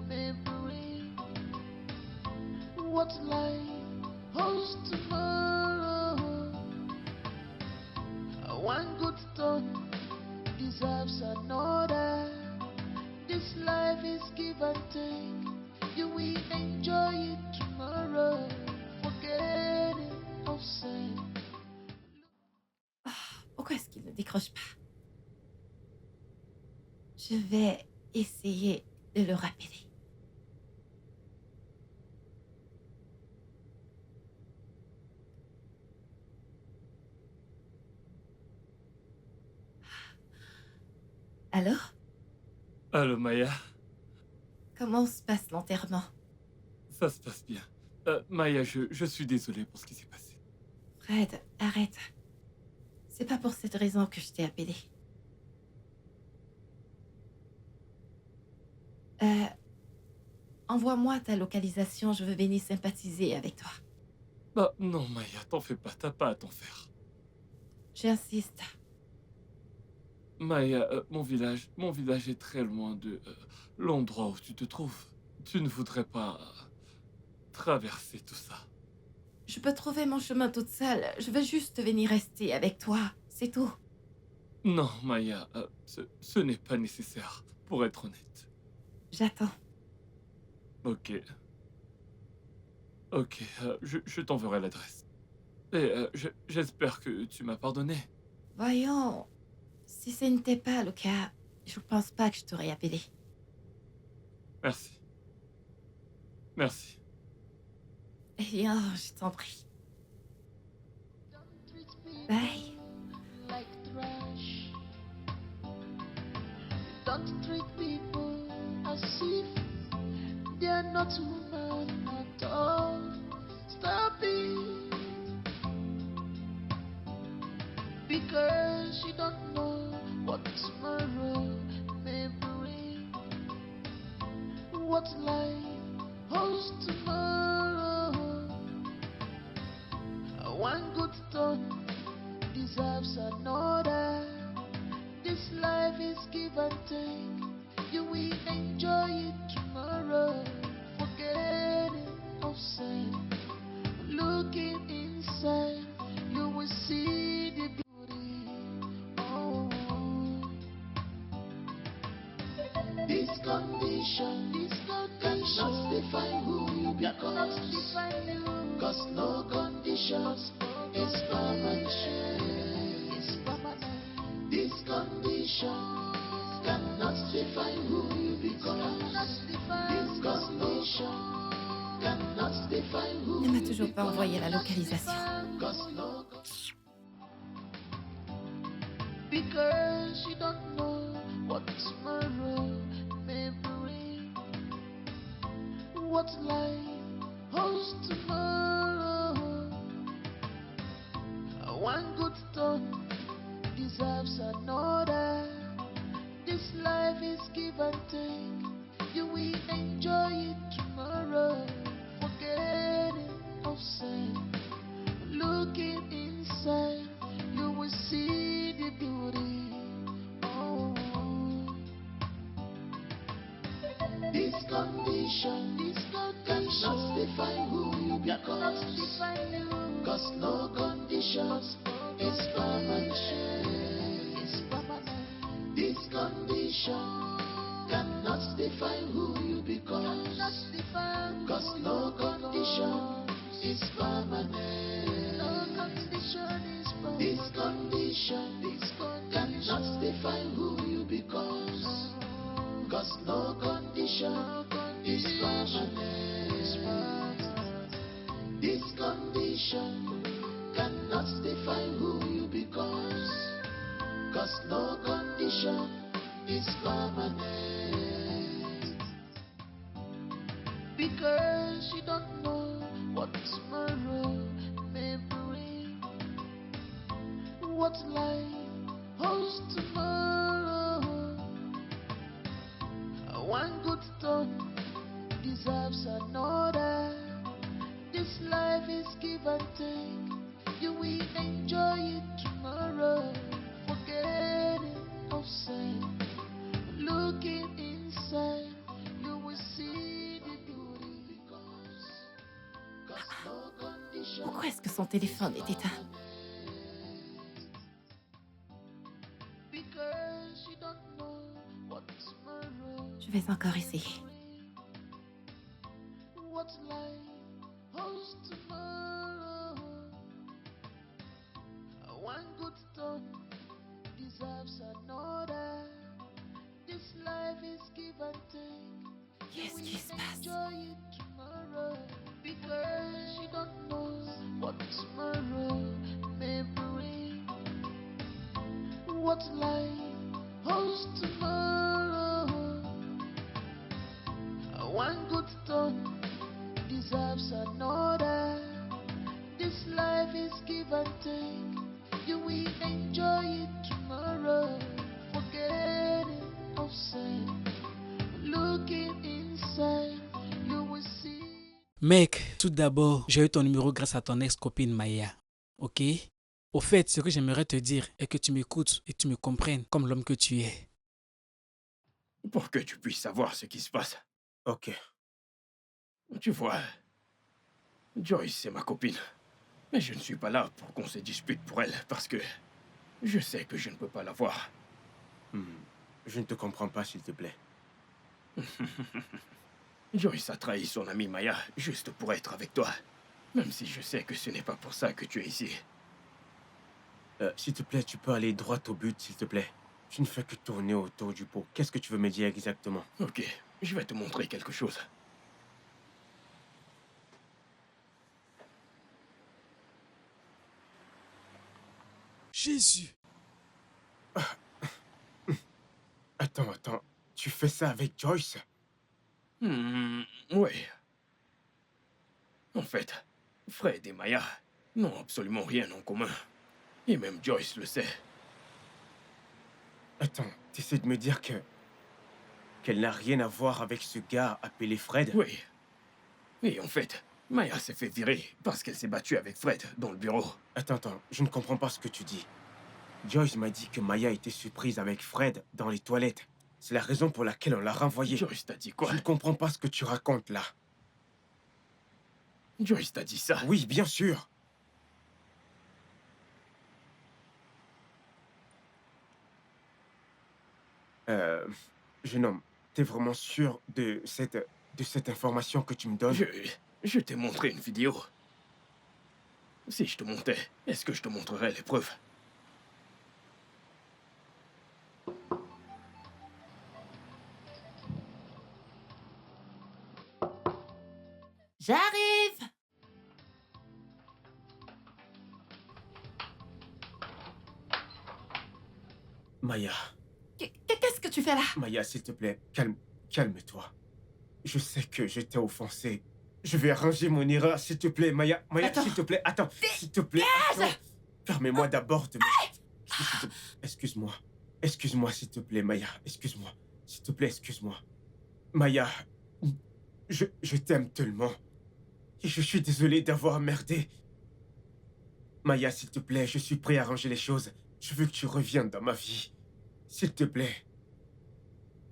may bring. What life holds tomorrow. One good turn deserves another. This life is give and take. You will enjoy it tomorrow. Forget it of sin. Pourquoi est-ce qu'il ne décroche pas? Je vais essayer de le rappeler. Alors, Allô, Maya? comment se passe l'enterrement? Ça se passe bien. Maya, je suis désolé pour ce qui s'est passé. Fred, arrête. C'est pas pour cette raison que je t'ai appelé. Envoie-moi ta localisation, je veux venir sympathiser avec toi. Bah non, Maya, t'en fais pas, t'as pas à t'en faire. J'insiste. Maya, mon village est très loin de l'endroit où tu te trouves. Tu ne voudrais pas traverser tout ça. Je peux trouver mon chemin toute seule. Je veux juste venir rester avec toi, c'est tout. Non, Maya, ce n'est pas nécessaire, pour être honnête. J'attends. Ok. Ok, je t'enverrai l'adresse. Et j'espère que tu m'as pardonné. Voyons, si ce n'était pas le cas, je pense pas que je t'aurais appelé. Merci. Merci. Eh bien, je t'en prie. Bye. Like trash. Don't treat people as if they're not human at all. Stop it. Because you don't know what tomorrow may bring. What life holds tomorrow. One good turn deserves another. This life is give and take. You will enjoy it tomorrow. Forget it of sin. Looking inside, you will see the beauty. Oh, this condition cannot define who you become. Cause no conditions is permanent. This condition cannot define who you become. This condition cannot define who Il ne m'a toujours pas envoyé la localisation. Because you don't know what tomorrow may bring. What life holds tomorrow. One good turn deserves another. This life is give and take. You will enjoy it tomorrow. Forgetting of sin. Looking inside, you will see the beauty. Oh, this condition cannot define who you become. Cause no condition is permanent. This condition cannot define who you become. Cause no condition is permanent. This condition cannot define who you become. Cause no condition is permanent. This condition cannot define who you become. Cause no condition is permanent. Because you don't know what tomorrow may bring. What life holds tomorrow. One good turn deserves another. This life is give and take. You will enjoy it tomorrow. Forgetting of sin. Looking inside, you will see the beauty. Cause no condition. Pourquoi est-ce que son téléphone est éteint? Because you don't know what tomorrow. Je vais encore essayer. What life holds tomorrow. One good turn deserves another. This life is give and take. Qu'est-ce qui se passe? Enjoy it tomorrow. Because you don't know what tomorrow may bring. What life holds tomorrow. One good turn deserves another. This life is give and take. You will enjoy it tomorrow. Forgetting of sin. Looking inside, you will see. Mec, tout d'abord, j'ai eu ton numéro grâce à ton ex-copine Maya. Ok? Au fait, ce que j'aimerais te dire est que tu m'écoutes et tu me comprennes comme l'homme que tu es. Pour que tu puisses savoir ce qui se passe. Ok. Tu vois, Joyce, c'est ma copine. Mais je ne suis pas là pour qu'on se dispute pour elle, parce que je sais que je ne peux pas la voir. Je ne te comprends pas, s'il te plaît. Joyce a trahi son amie Maya juste pour être avec toi. Même si je sais que ce n'est pas pour ça que tu es ici. S'il te plaît, tu peux aller droit au but, s'il te plaît. Tu ne fais que tourner autour du pot. Qu'est-ce que tu veux me dire exactement? Ok, je vais te montrer quelque chose. Jésus! Attends. Tu fais ça avec Joyce? Oui. En fait, Fred et Maya n'ont absolument rien en commun. Et même Joyce le sait. Attends, t'essaies de me dire qu'elle n'a rien à voir avec ce gars appelé Fred? Oui. Et en fait, Maya s'est fait virer parce qu'elle s'est battue avec Fred dans le bureau. Attends, je ne comprends pas ce que tu dis. Joyce m'a dit que Maya était surprise avec Fred dans les toilettes. C'est la raison pour laquelle on l'a renvoyée. Joyce t'a dit quoi? Je ne comprends pas ce que tu racontes là. Joyce t'a dit ça? Oui, bien sûr. Jeune homme, t'es vraiment sûr de cette information que tu me donnes? Je t'ai montré une vidéo. Si je te montais, est-ce que je te montrerais les preuves? J'arrive! Maya. Qu'est-ce que tu fais là? Maya, s'il te plaît, calme-toi. Je sais que je t'ai offensé. Je vais arranger mon erreur, s'il te plaît, Maya. Maya, Attends. s'il te plaît, attends. S'il te plaît, attends. Permets-moi d'abord de me... Excuse-moi. Excuse-moi, s'il te plaît, Maya. Excuse-moi. S'il te plaît, excuse-moi. Maya, je t'aime tellement. Et je suis désolé d'avoir merdé. Maya, s'il te plaît, je suis prêt à arranger les choses. Je veux que tu reviennes dans ma vie. S'il te plaît.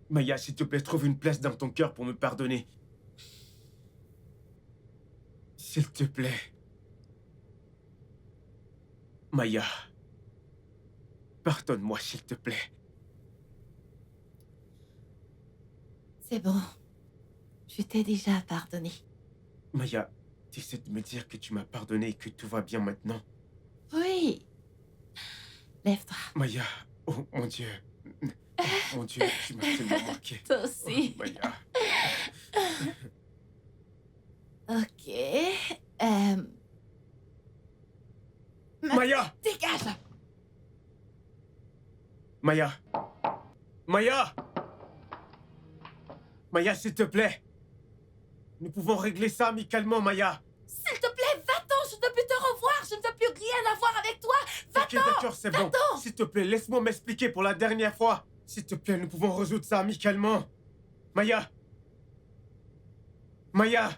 Maya, s'il te plaît, trouve une place dans ton cœur pour me pardonner. S'il te plaît. Maya. Pardonne-moi, s'il te plaît. C'est bon. Je t'ai déjà pardonné. Maya, tu essaies de me dire que tu m'as pardonné et que tout va bien maintenant. Oui. Lève-toi. Maya, oh mon Dieu. Oh, mon Dieu, tu m'as tellement manqué. Toi aussi. Oh, Maya. Ok. Maya! Dégage! Maya! Maya! Maya, s'il te plaît! Nous pouvons régler ça amicalement, Maya! S'il te plaît, va-t'en, je ne veux plus te revoir, je ne veux plus rien avoir avec toi. Ok, Va-t'en! d'accord, c'est bon. S'il te plaît, laisse-moi m'expliquer pour la dernière fois. S'il te plaît, nous pouvons résoudre ça amicalement. Maya! Maya!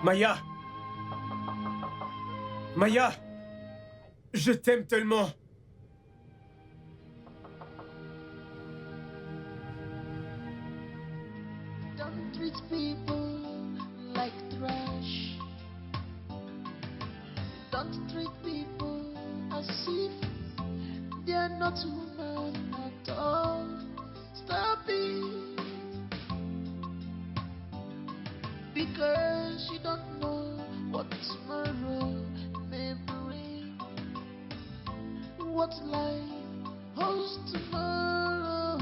Maya! Maya! Je t'aime tellement! Don't treat people like trash. Don't treat people as if they're not human at all. Stop it. Because you don't know what tomorrow may bring. What life holds tomorrow.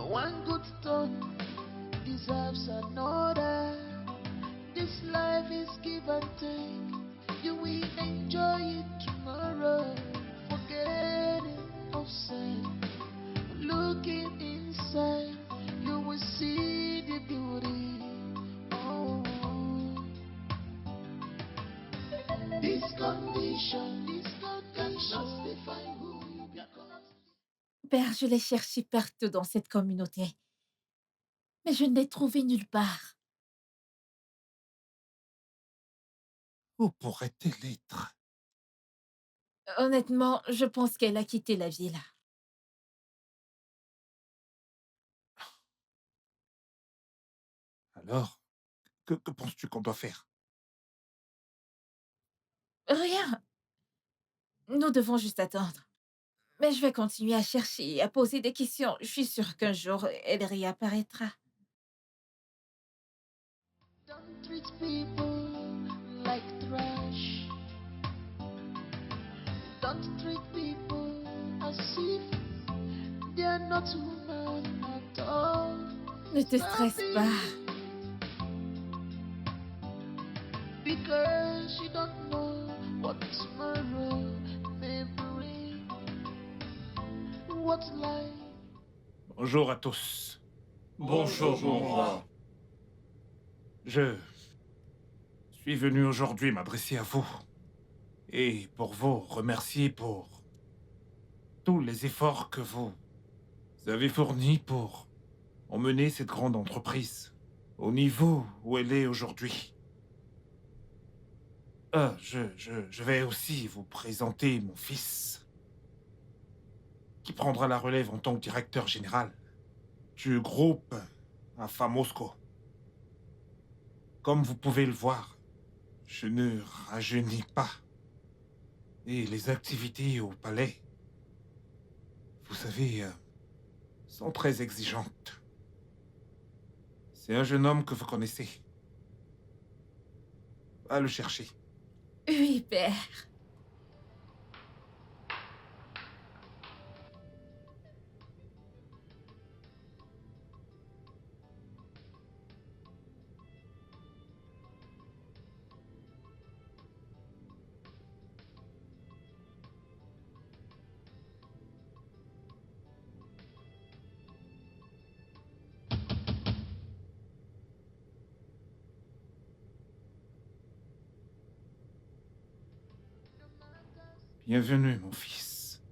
One good turn deserves another. This life is give and take. You will enjoy it tomorrow. Forget it outside. Looking inside, you will see the beauty. Oh. This condition cannot define who you become. Père, je l'ai cherché partout dans cette communauté. Mais je ne l'ai trouvé nulle part. Où pourrait-elle être? Honnêtement, je pense qu'elle a quitté la ville. Alors, que penses-tu qu'on doit faire? Rien. Nous devons juste attendre. Mais je vais continuer à chercher et à poser des questions. Je suis sûre qu'un jour, elle réapparaîtra. Don't treat people like trash. Don't treat people as if they're not human at all. Ne te stresse pas. Because you don't know what tomorrow may bring. What life. Bonjour à tous. Bonjour, mon roi. Je suis venu aujourd'hui m'adresser à vous et pour vous remercier pour tous les efforts que vous avez fournis pour emmener cette grande entreprise au niveau où elle est aujourd'hui. Je vais aussi vous présenter mon fils qui prendra la relève en tant que directeur général du groupe Afamosco. Comme vous pouvez le voir, je ne rajeunis pas. Et les activités au palais, vous savez, sont très exigeantes. C'est un jeune homme que vous connaissez. Va le chercher. Oui, père. Bienvenue, mon fils.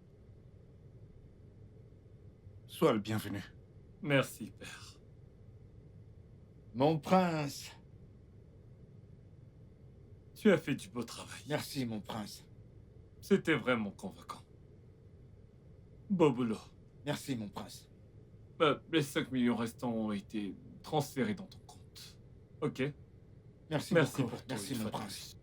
Sois le bienvenu. Merci, père. Mon prince. Tu as fait du beau travail. Merci, mon prince. C'était vraiment convaincant. Beau boulot. Merci, mon prince. Les 5 millions restants ont été transférés dans ton compte. Ok? Merci Merci beaucoup. pour tout, Merci, une mon fois de prince.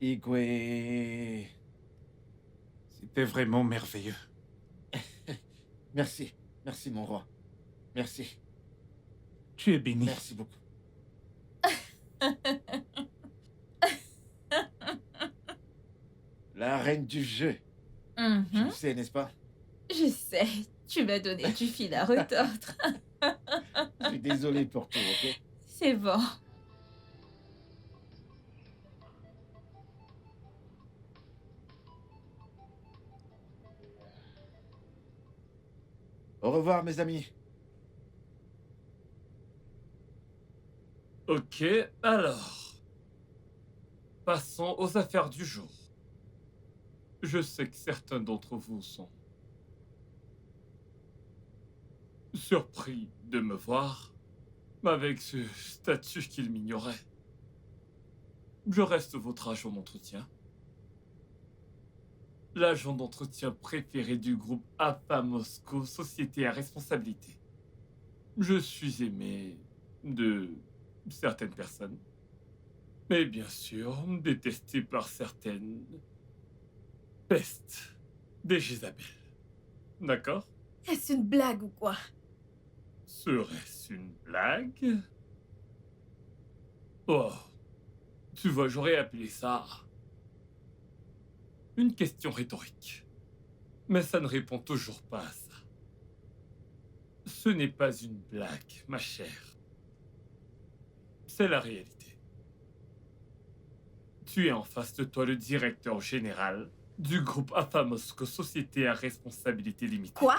Igwe. C'était vraiment merveilleux. Merci. Merci, mon roi. Merci. Tu es béni. Merci beaucoup. La reine du jeu. Tu le sais, n'est-ce pas? Je sais, tu m'as donné du fil à retordre. Je suis désolé pour tout, ok? C'est bon. Au revoir, mes amis. Ok, alors. Passons aux affaires du jour. Je sais que certains d'entre vous sont surpris de me voir avec ce statut qu'ils m'ignoraient. Je reste votre agent d'entretien. L'agent d'entretien préféré du groupe APA Moscou, société à responsabilité. Je suis aimé de certaines personnes, mais bien sûr détesté par certaines pestes des Jézabel. D'accord? Est-ce une blague ou quoi? Serait-ce une blague? Oh, tu vois, j'aurais appelé ça une question rhétorique. Mais ça ne répond toujours pas à ça. Ce n'est pas une blague, ma chère. C'est la réalité. Tu es en face de toi le directeur général du groupe AFA Moscou, société à responsabilité limitée. Quoi?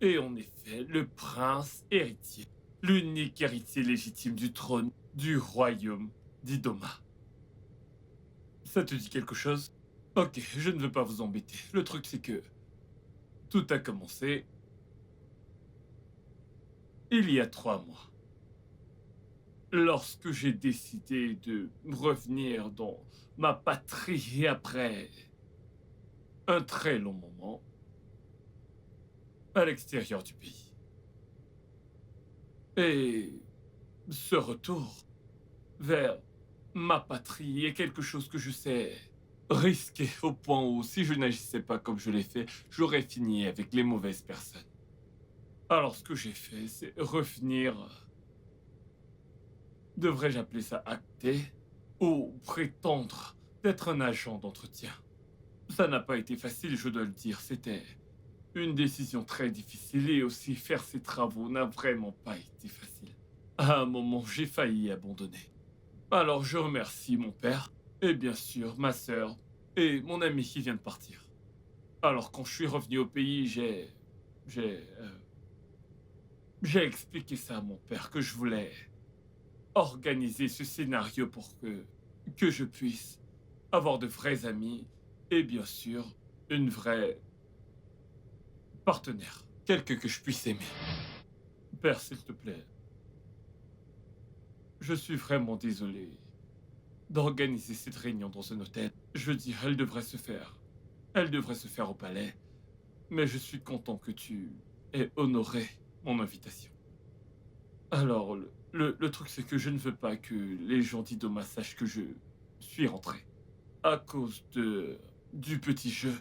Et en effet, le prince héritier, l'unique héritier légitime du trône du royaume d'Idoma. Ça te dit quelque chose? Ok, je ne veux pas vous embêter. Le truc, c'est que tout a commencé il y a 3 mois. Lorsque j'ai décidé de revenir dans ma patrie après un très long moment à l'extérieur du pays. Et ce retour vers ma patrie est quelque chose que je sais risqué au point où, si je n'agissais pas comme je l'ai fait, j'aurais fini avec les mauvaises personnes. Alors ce que j'ai fait, c'est revenir... Devrais-je appeler ça acter ou prétendre d'être un agent d'entretien? Ça n'a pas été facile, je dois le dire. C'était une décision très difficile et aussi faire ces travaux n'a vraiment pas été facile. À un moment, j'ai failli abandonner. Alors je remercie mon père et bien sûr ma sœur et mon ami qui vient de partir. Alors quand je suis revenu au pays, j'ai expliqué ça à mon père que je voulais organiser ce scénario pour que je puisse avoir de vrais amis et bien sûr une vraie partenaire, quelqu'un que je puisse aimer. Père, s'il te plaît, je suis vraiment désolé d'organiser cette réunion dans un hôtel. Je veux dire, elle devrait se faire au palais, mais je suis content que tu aies honoré mon invitation. Alors, le truc, c'est que je ne veux pas que les gens d'Idoma sachent que je suis rentré. À cause du petit jeu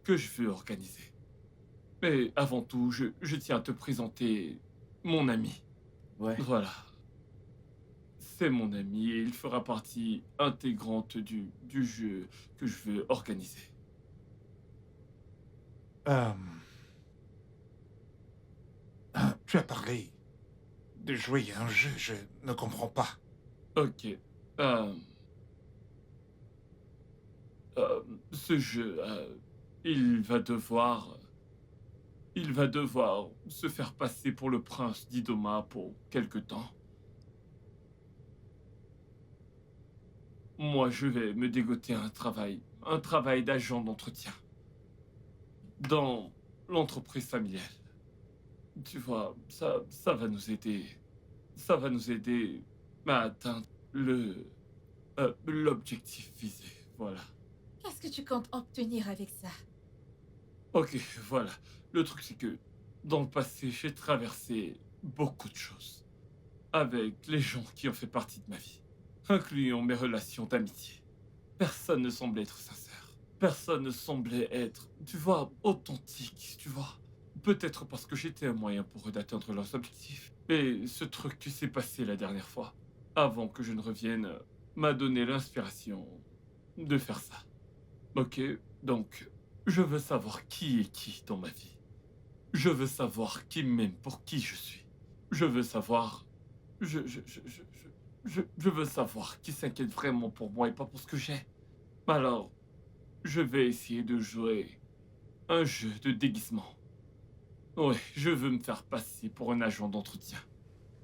que je veux organiser. Mais avant tout, je tiens à te présenter mon ami. Ouais. Voilà. C'est mon ami et il fera partie intégrante du jeu que je veux organiser. Tu as parlé de jouer à un jeu, je ne comprends pas. Ok. Ce jeu, il va devoir se faire passer pour le prince d'Idoma pour quelque temps. moi, je vais me dégoter un travail d'agent d'entretien dans l'entreprise familiale. Tu vois, ça va nous aider. Ça va nous aider à atteindre l'objectif visé. Voilà. Qu'est-ce que tu comptes obtenir avec ça? Ok, voilà. Le truc, c'est que dans le passé, j'ai traversé beaucoup de choses avec les gens qui ont fait partie de ma vie, incluant mes relations d'amitié. Personne ne semblait être sincère. Personne ne semblait être, tu vois, authentique, tu vois. Peut-être parce que j'étais un moyen pour eux d'atteindre leurs objectifs. Et ce truc qui s'est passé la dernière fois, avant que je ne revienne, m'a donné l'inspiration de faire ça. Ok, donc, je veux savoir qui est qui dans ma vie. Je veux savoir qui m'aime pour qui je suis. Je veux savoir... Je veux savoir qui s'inquiète vraiment pour moi et pas pour ce que j'ai. Alors, je vais essayer de jouer un jeu de déguisement. Ouais, je veux me faire passer pour un agent d'entretien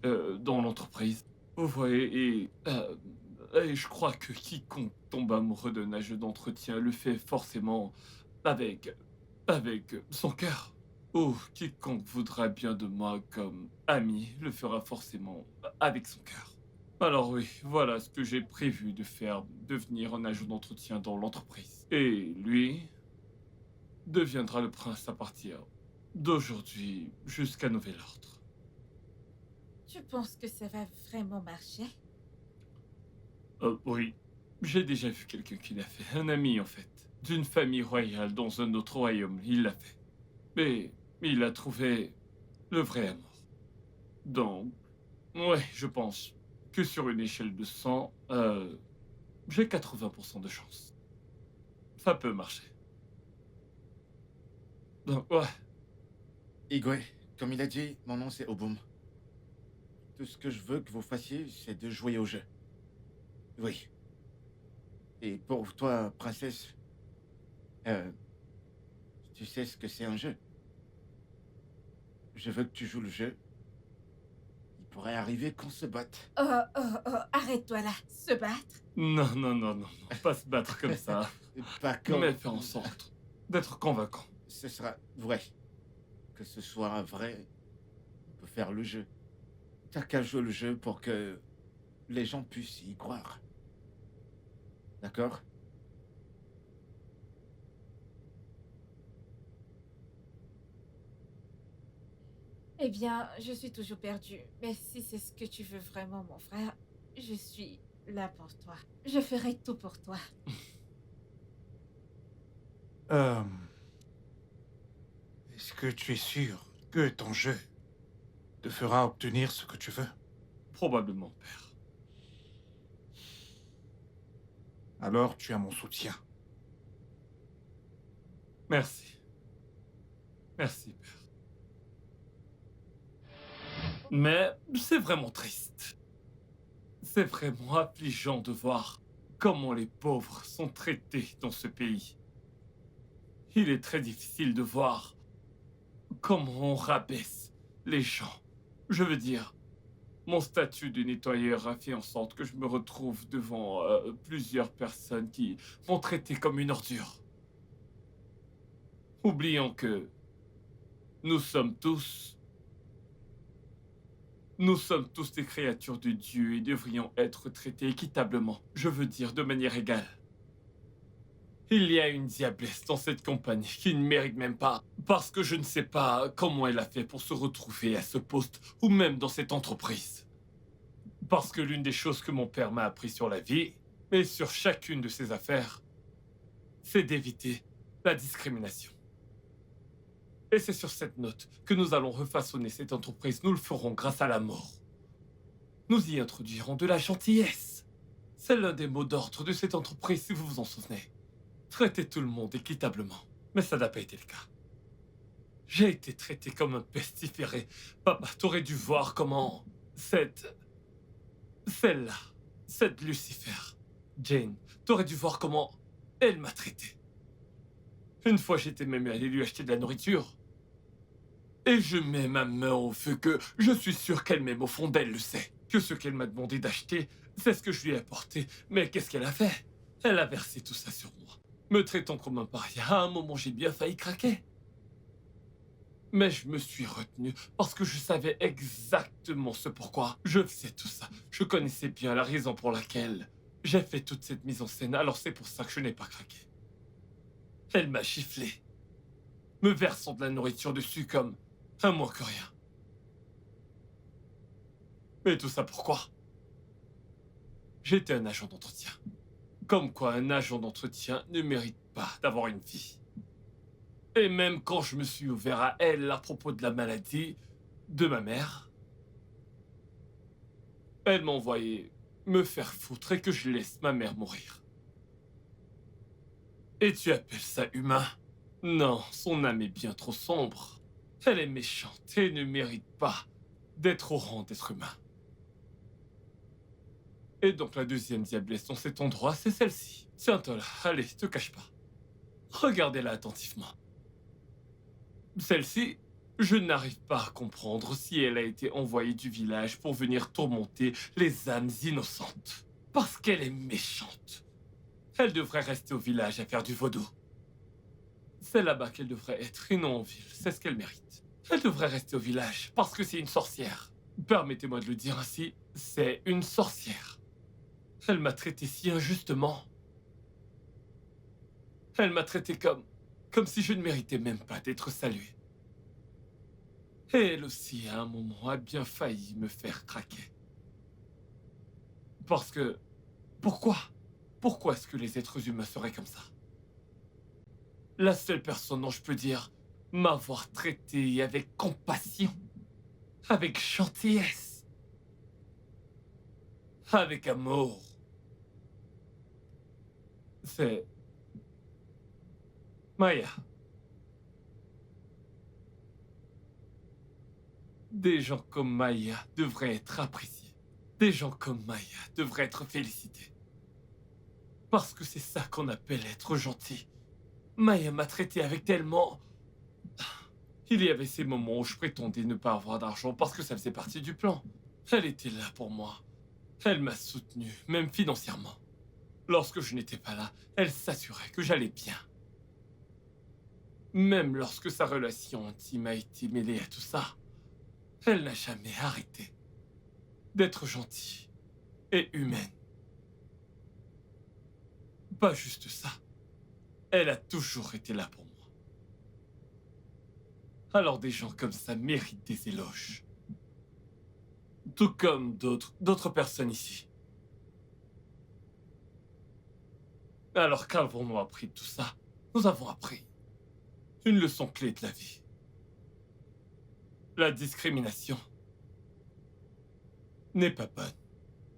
dans l'entreprise. Vous voyez, et je crois que quiconque tombe amoureux d'un agent d'entretien le fait forcément avec son cœur. Ou quiconque voudra bien de moi comme ami le fera forcément avec son cœur. Alors oui, voilà ce que j'ai prévu de faire, devenir un agent d'entretien dans l'entreprise. Et lui deviendra le prince à partir d'aujourd'hui jusqu'à nouvel ordre. Tu penses que ça va vraiment marcher? Oui, j'ai déjà vu quelqu'un qui l'a fait, un ami en fait, d'une famille royale dans un autre royaume, il l'a fait. Mais il a trouvé le vrai amour. Donc, ouais, je pense que sur une échelle de 100, j'ai 80% de chance. Ça peut marcher. Donc, ouais. Igwe, comme il a dit, mon nom c'est Obum. Tout ce que je veux que vous fassiez, c'est de jouer au jeu. Oui. Et pour toi, princesse, tu sais ce que c'est un jeu. Je veux que tu joues le jeu. Il pourrait arriver qu'on se batte. Arrête-toi là. Se battre? Non, pas se battre comme ça. Pas comme... Mais faire en sorte d'être convaincant. Ce sera vrai. Que ce soit vrai, on peut faire le jeu. T'as qu'à jouer le jeu pour que les gens puissent y croire. D'accord? Eh bien, je suis toujours perdue. Mais si c'est ce que tu veux vraiment, mon frère, je suis là pour toi. Je ferai tout pour toi. Est-ce que tu es sûr que ton jeu te fera obtenir ce que tu veux? Probablement, père. Alors tu as mon soutien. Merci. Merci, père. Mais c'est vraiment triste. C'est vraiment affligeant de voir comment les pauvres sont traités dans ce pays. Il est très difficile de voir comment on rabaisse les gens. Je veux dire, mon statut de nettoyeur a fait en sorte que je me retrouve devant plusieurs personnes qui m'ont traité comme une ordure. Oublions que nous sommes tous des créatures de Dieu et devrions être traités équitablement. Je veux dire, de manière égale. Il y a une diablesse dans cette compagnie qui ne mérite même pas, parce que je ne sais pas comment elle a fait pour se retrouver à ce poste ou même dans cette entreprise. Parce que l'une des choses que mon père m'a appris sur la vie, et sur chacune de ses affaires, c'est d'éviter la discrimination. Et c'est sur cette note que nous allons refaçonner cette entreprise. Nous le ferons grâce à l'amour. Nous y introduirons de la gentillesse. C'est l'un des mots d'ordre de cette entreprise, si vous vous en souvenez. Traiter tout le monde équitablement. Mais ça n'a pas été le cas. J'ai été traité comme un pestiféré. Papa, t'aurais dû voir comment celle-là, cette Lucifer, Jane, t'aurais dû voir comment elle m'a traité. Une fois, j'étais même allé lui acheter de la nourriture. Et je mets ma main au feu que je suis sûr qu'elle-même, au fond d'elle, le sait. que ce qu'elle m'a demandé d'acheter, c'est ce que je lui ai apporté. Mais qu'est-ce qu'elle a fait? Elle a versé tout ça sur moi, me traitant comme un paria. À un moment, j'ai bien failli craquer. Mais je me suis retenu parce que je savais exactement ce pourquoi je faisais tout ça. Je connaissais bien la raison pour laquelle j'ai fait toute cette mise en scène, alors c'est pour ça que je n'ai pas craqué. Elle m'a giflé, me versant de la nourriture dessus comme un moins que rien. Mais tout ça pourquoi? J'étais un agent d'entretien. Comme quoi un agent d'entretien ne mérite pas d'avoir une vie. Et même quand je me suis ouvert à elle à propos de la maladie de ma mère, elle m'a envoyé me faire foutre et que je laisse ma mère mourir. Et tu appelles ça humain? Non, son âme est bien trop sombre. Elle est méchante et ne mérite pas d'être au rang d'être humain. Et donc la deuxième diablesse dans cet endroit, c'est celle-ci. Tiens-toi là, allez, te cache pas. Regardez-la attentivement. Celle-ci, je n'arrive pas à comprendre si elle a été envoyée du village pour venir tourmenter les âmes innocentes. Parce qu'elle est méchante. Elle devrait rester au village à faire du vaudou. C'est là-bas qu'elle devrait être et non en ville, c'est ce qu'elle mérite. Elle devrait rester au village parce que c'est une sorcière. Permettez-moi de le dire ainsi, c'est une sorcière. Elle m'a traité si injustement. Elle m'a traité comme si je ne méritais même pas d'être salué. Et elle aussi, à un moment, a bien failli me faire craquer. Parce que... Pourquoi? Pourquoi est-ce que les êtres humains seraient comme ça? La seule personne dont je peux dire m'avoir traité avec compassion, avec gentillesse, avec amour, c'est... Maya. Des gens comme Maya devraient être appréciés. Des gens comme Maya devraient être félicités. Parce que c'est ça qu'on appelle être gentil. Maya m'a traité avec tellement... Il y avait ces moments où je prétendais ne pas avoir d'argent parce que ça faisait partie du plan. Elle était là pour moi. Elle m'a soutenu, même financièrement. Lorsque je n'étais pas là, elle s'assurait que j'allais bien. Même lorsque sa relation intime a été mêlée à tout ça, elle n'a jamais arrêté d'être gentille et humaine. Pas juste ça. Elle a toujours été là pour moi. Alors des gens comme ça méritent des éloges. Tout comme d'autres personnes ici. Alors qu'avons-nous appris de tout ça? Nous avons appris une leçon clé de la vie. La discrimination n'est pas bonne.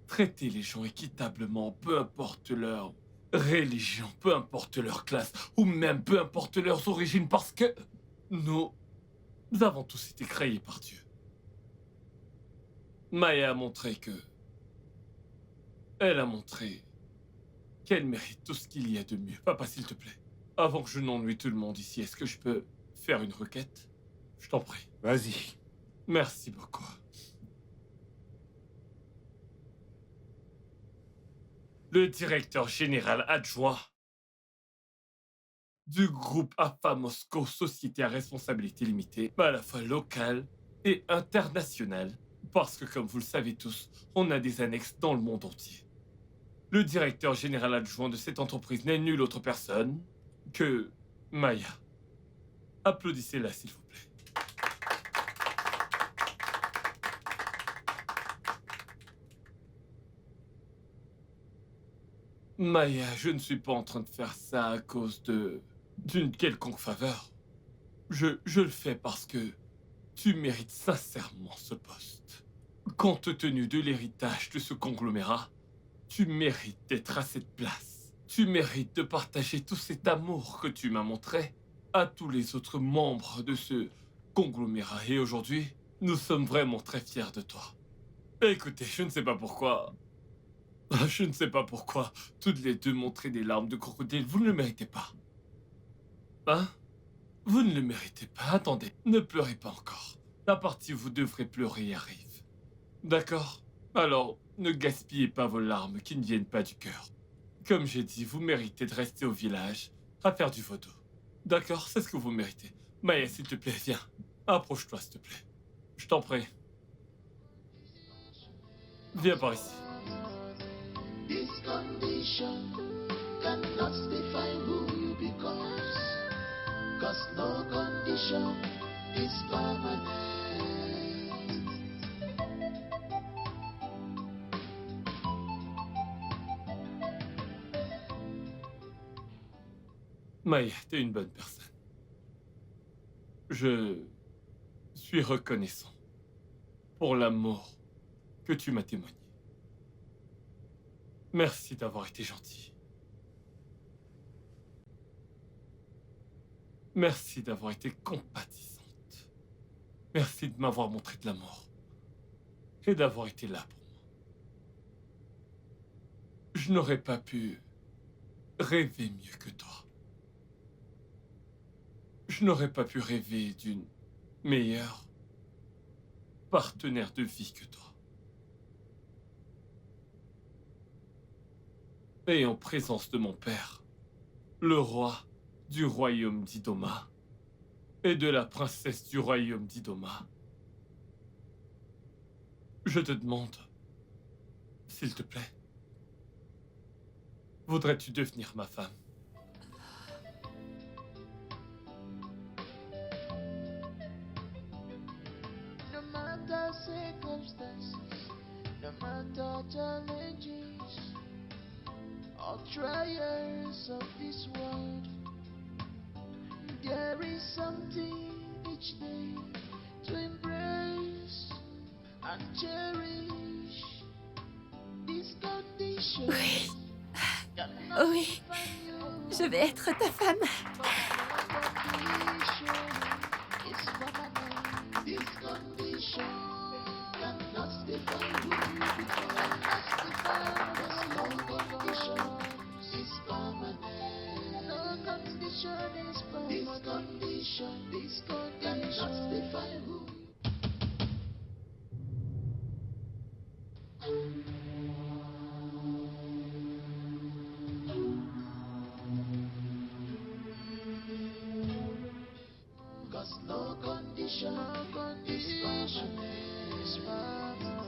Traiter les gens équitablement, peu importe leur religion, peu importe leur classe, ou même peu importe leurs origines, parce que nous avons tous été créés par Dieu. Maya a montré que... Elle a montré qu'elle mérite tout ce qu'il y a de mieux. Papa, s'il te plaît, avant que je n'ennuie tout le monde ici, est-ce que je peux faire une requête? Je t'en prie. Vas-y. Merci beaucoup. Le directeur général adjoint du groupe AFA Moscow, société à responsabilité limitée, à la fois locale et internationale, parce que comme vous le savez tous, on a des annexes dans le monde entier. Le directeur général adjoint de cette entreprise n'est nulle autre personne que Maya. Applaudissez-la, s'il vous plaît. Maya, je ne suis pas en train de faire ça à cause d'une quelconque faveur. Je le fais parce que tu mérites sincèrement ce poste. Compte tenu de l'héritage de ce conglomérat, tu mérites d'être à cette place. Tu mérites de partager tout cet amour que tu m'as montré à tous les autres membres de ce conglomérat. Et aujourd'hui, nous sommes vraiment très fiers de toi. Écoutez, je ne sais pas pourquoi... Je ne sais pas pourquoi, toutes les deux montrer des larmes de crocodile, vous ne le méritez pas. Hein? Vous ne le méritez pas. Attendez, ne pleurez pas encore. La partie où vous devrez pleurer arrive. D'accord? Alors, ne gaspillez pas vos larmes qui ne viennent pas du cœur. Comme j'ai dit, vous méritez de rester au village à faire du vaudou. D'accord, c'est ce que vous méritez. Maya, s'il te plaît, viens. Approche-toi, s'il te plaît. Je t'en prie. Viens par ici. This condition cannot define who you become. Cause no condition is permanent. Maya, t'es une bonne personne. Je suis reconnaissant pour l'amour que tu m'as témoigné. Merci d'avoir été gentil. Merci d'avoir été compatissante. Merci de m'avoir montré de l'amour et d'avoir été là pour moi. Je n'aurais pas pu rêver mieux que toi. Je n'aurais pas pu rêver d'une meilleure partenaire de vie que toi. Et en présence de mon père, le roi du royaume d'Idoma et de la princesse du royaume d'Idoma, je te demande, s'il te plaît, voudrais-tu devenir ma femme? No matter circumstances, no matter challenges, or trials of this world, there is something each day to embrace and cherish. This condition. Oui, je vais être ta femme. This condition cannot define who you become. No condition is permanent. No condition is permanent. This condition cannot define who you. Cause no condition is permanent.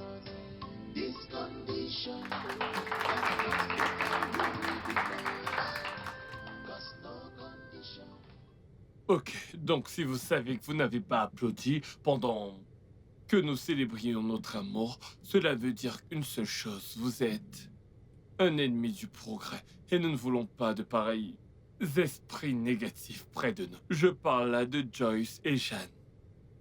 This condition cannot define who we become. Cause no condition. Ok, donc si vous savez que vous n'avez pas applaudi pendant que nous célébrions notre amour, cela veut dire une seule chose, vous êtes un ennemi du progrès et nous ne voulons pas de pareils esprits négatifs près de nous. Je parle là de Joyce et Jeanne.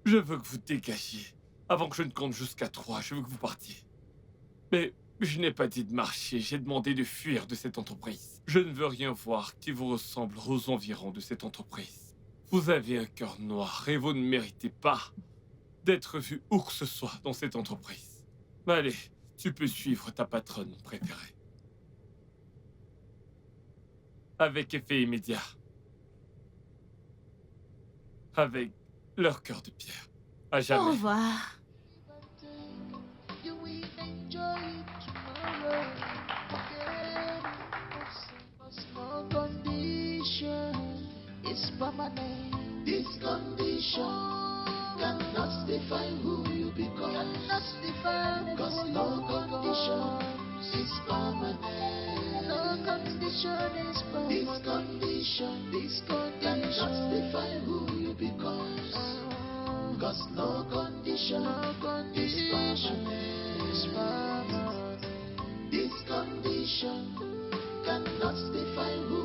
Je veux que vous dégagiez. Avant que je ne compte jusqu'à 3, je veux que vous partiez. Mais je n'ai pas dit de marcher, j'ai demandé de fuir de cette entreprise. Je ne veux rien voir qui vous ressemble aux environs de cette entreprise. Vous avez un cœur noir et vous ne méritez pas d'être vu où que ce soit dans cette entreprise. Allez, tu peux suivre ta patronne préférée. Avec effet immédiat. Avec leur cœur de pierre. À jamais. Au revoir. You will enjoy it tomorrow. Forget it. No condition is permanent. This condition cannot define who you become. Cannot define. Cause no condition is permanent. No condition is permanent. This condition cannot define who you become. Cause no condition is permanent. This condition cannot define who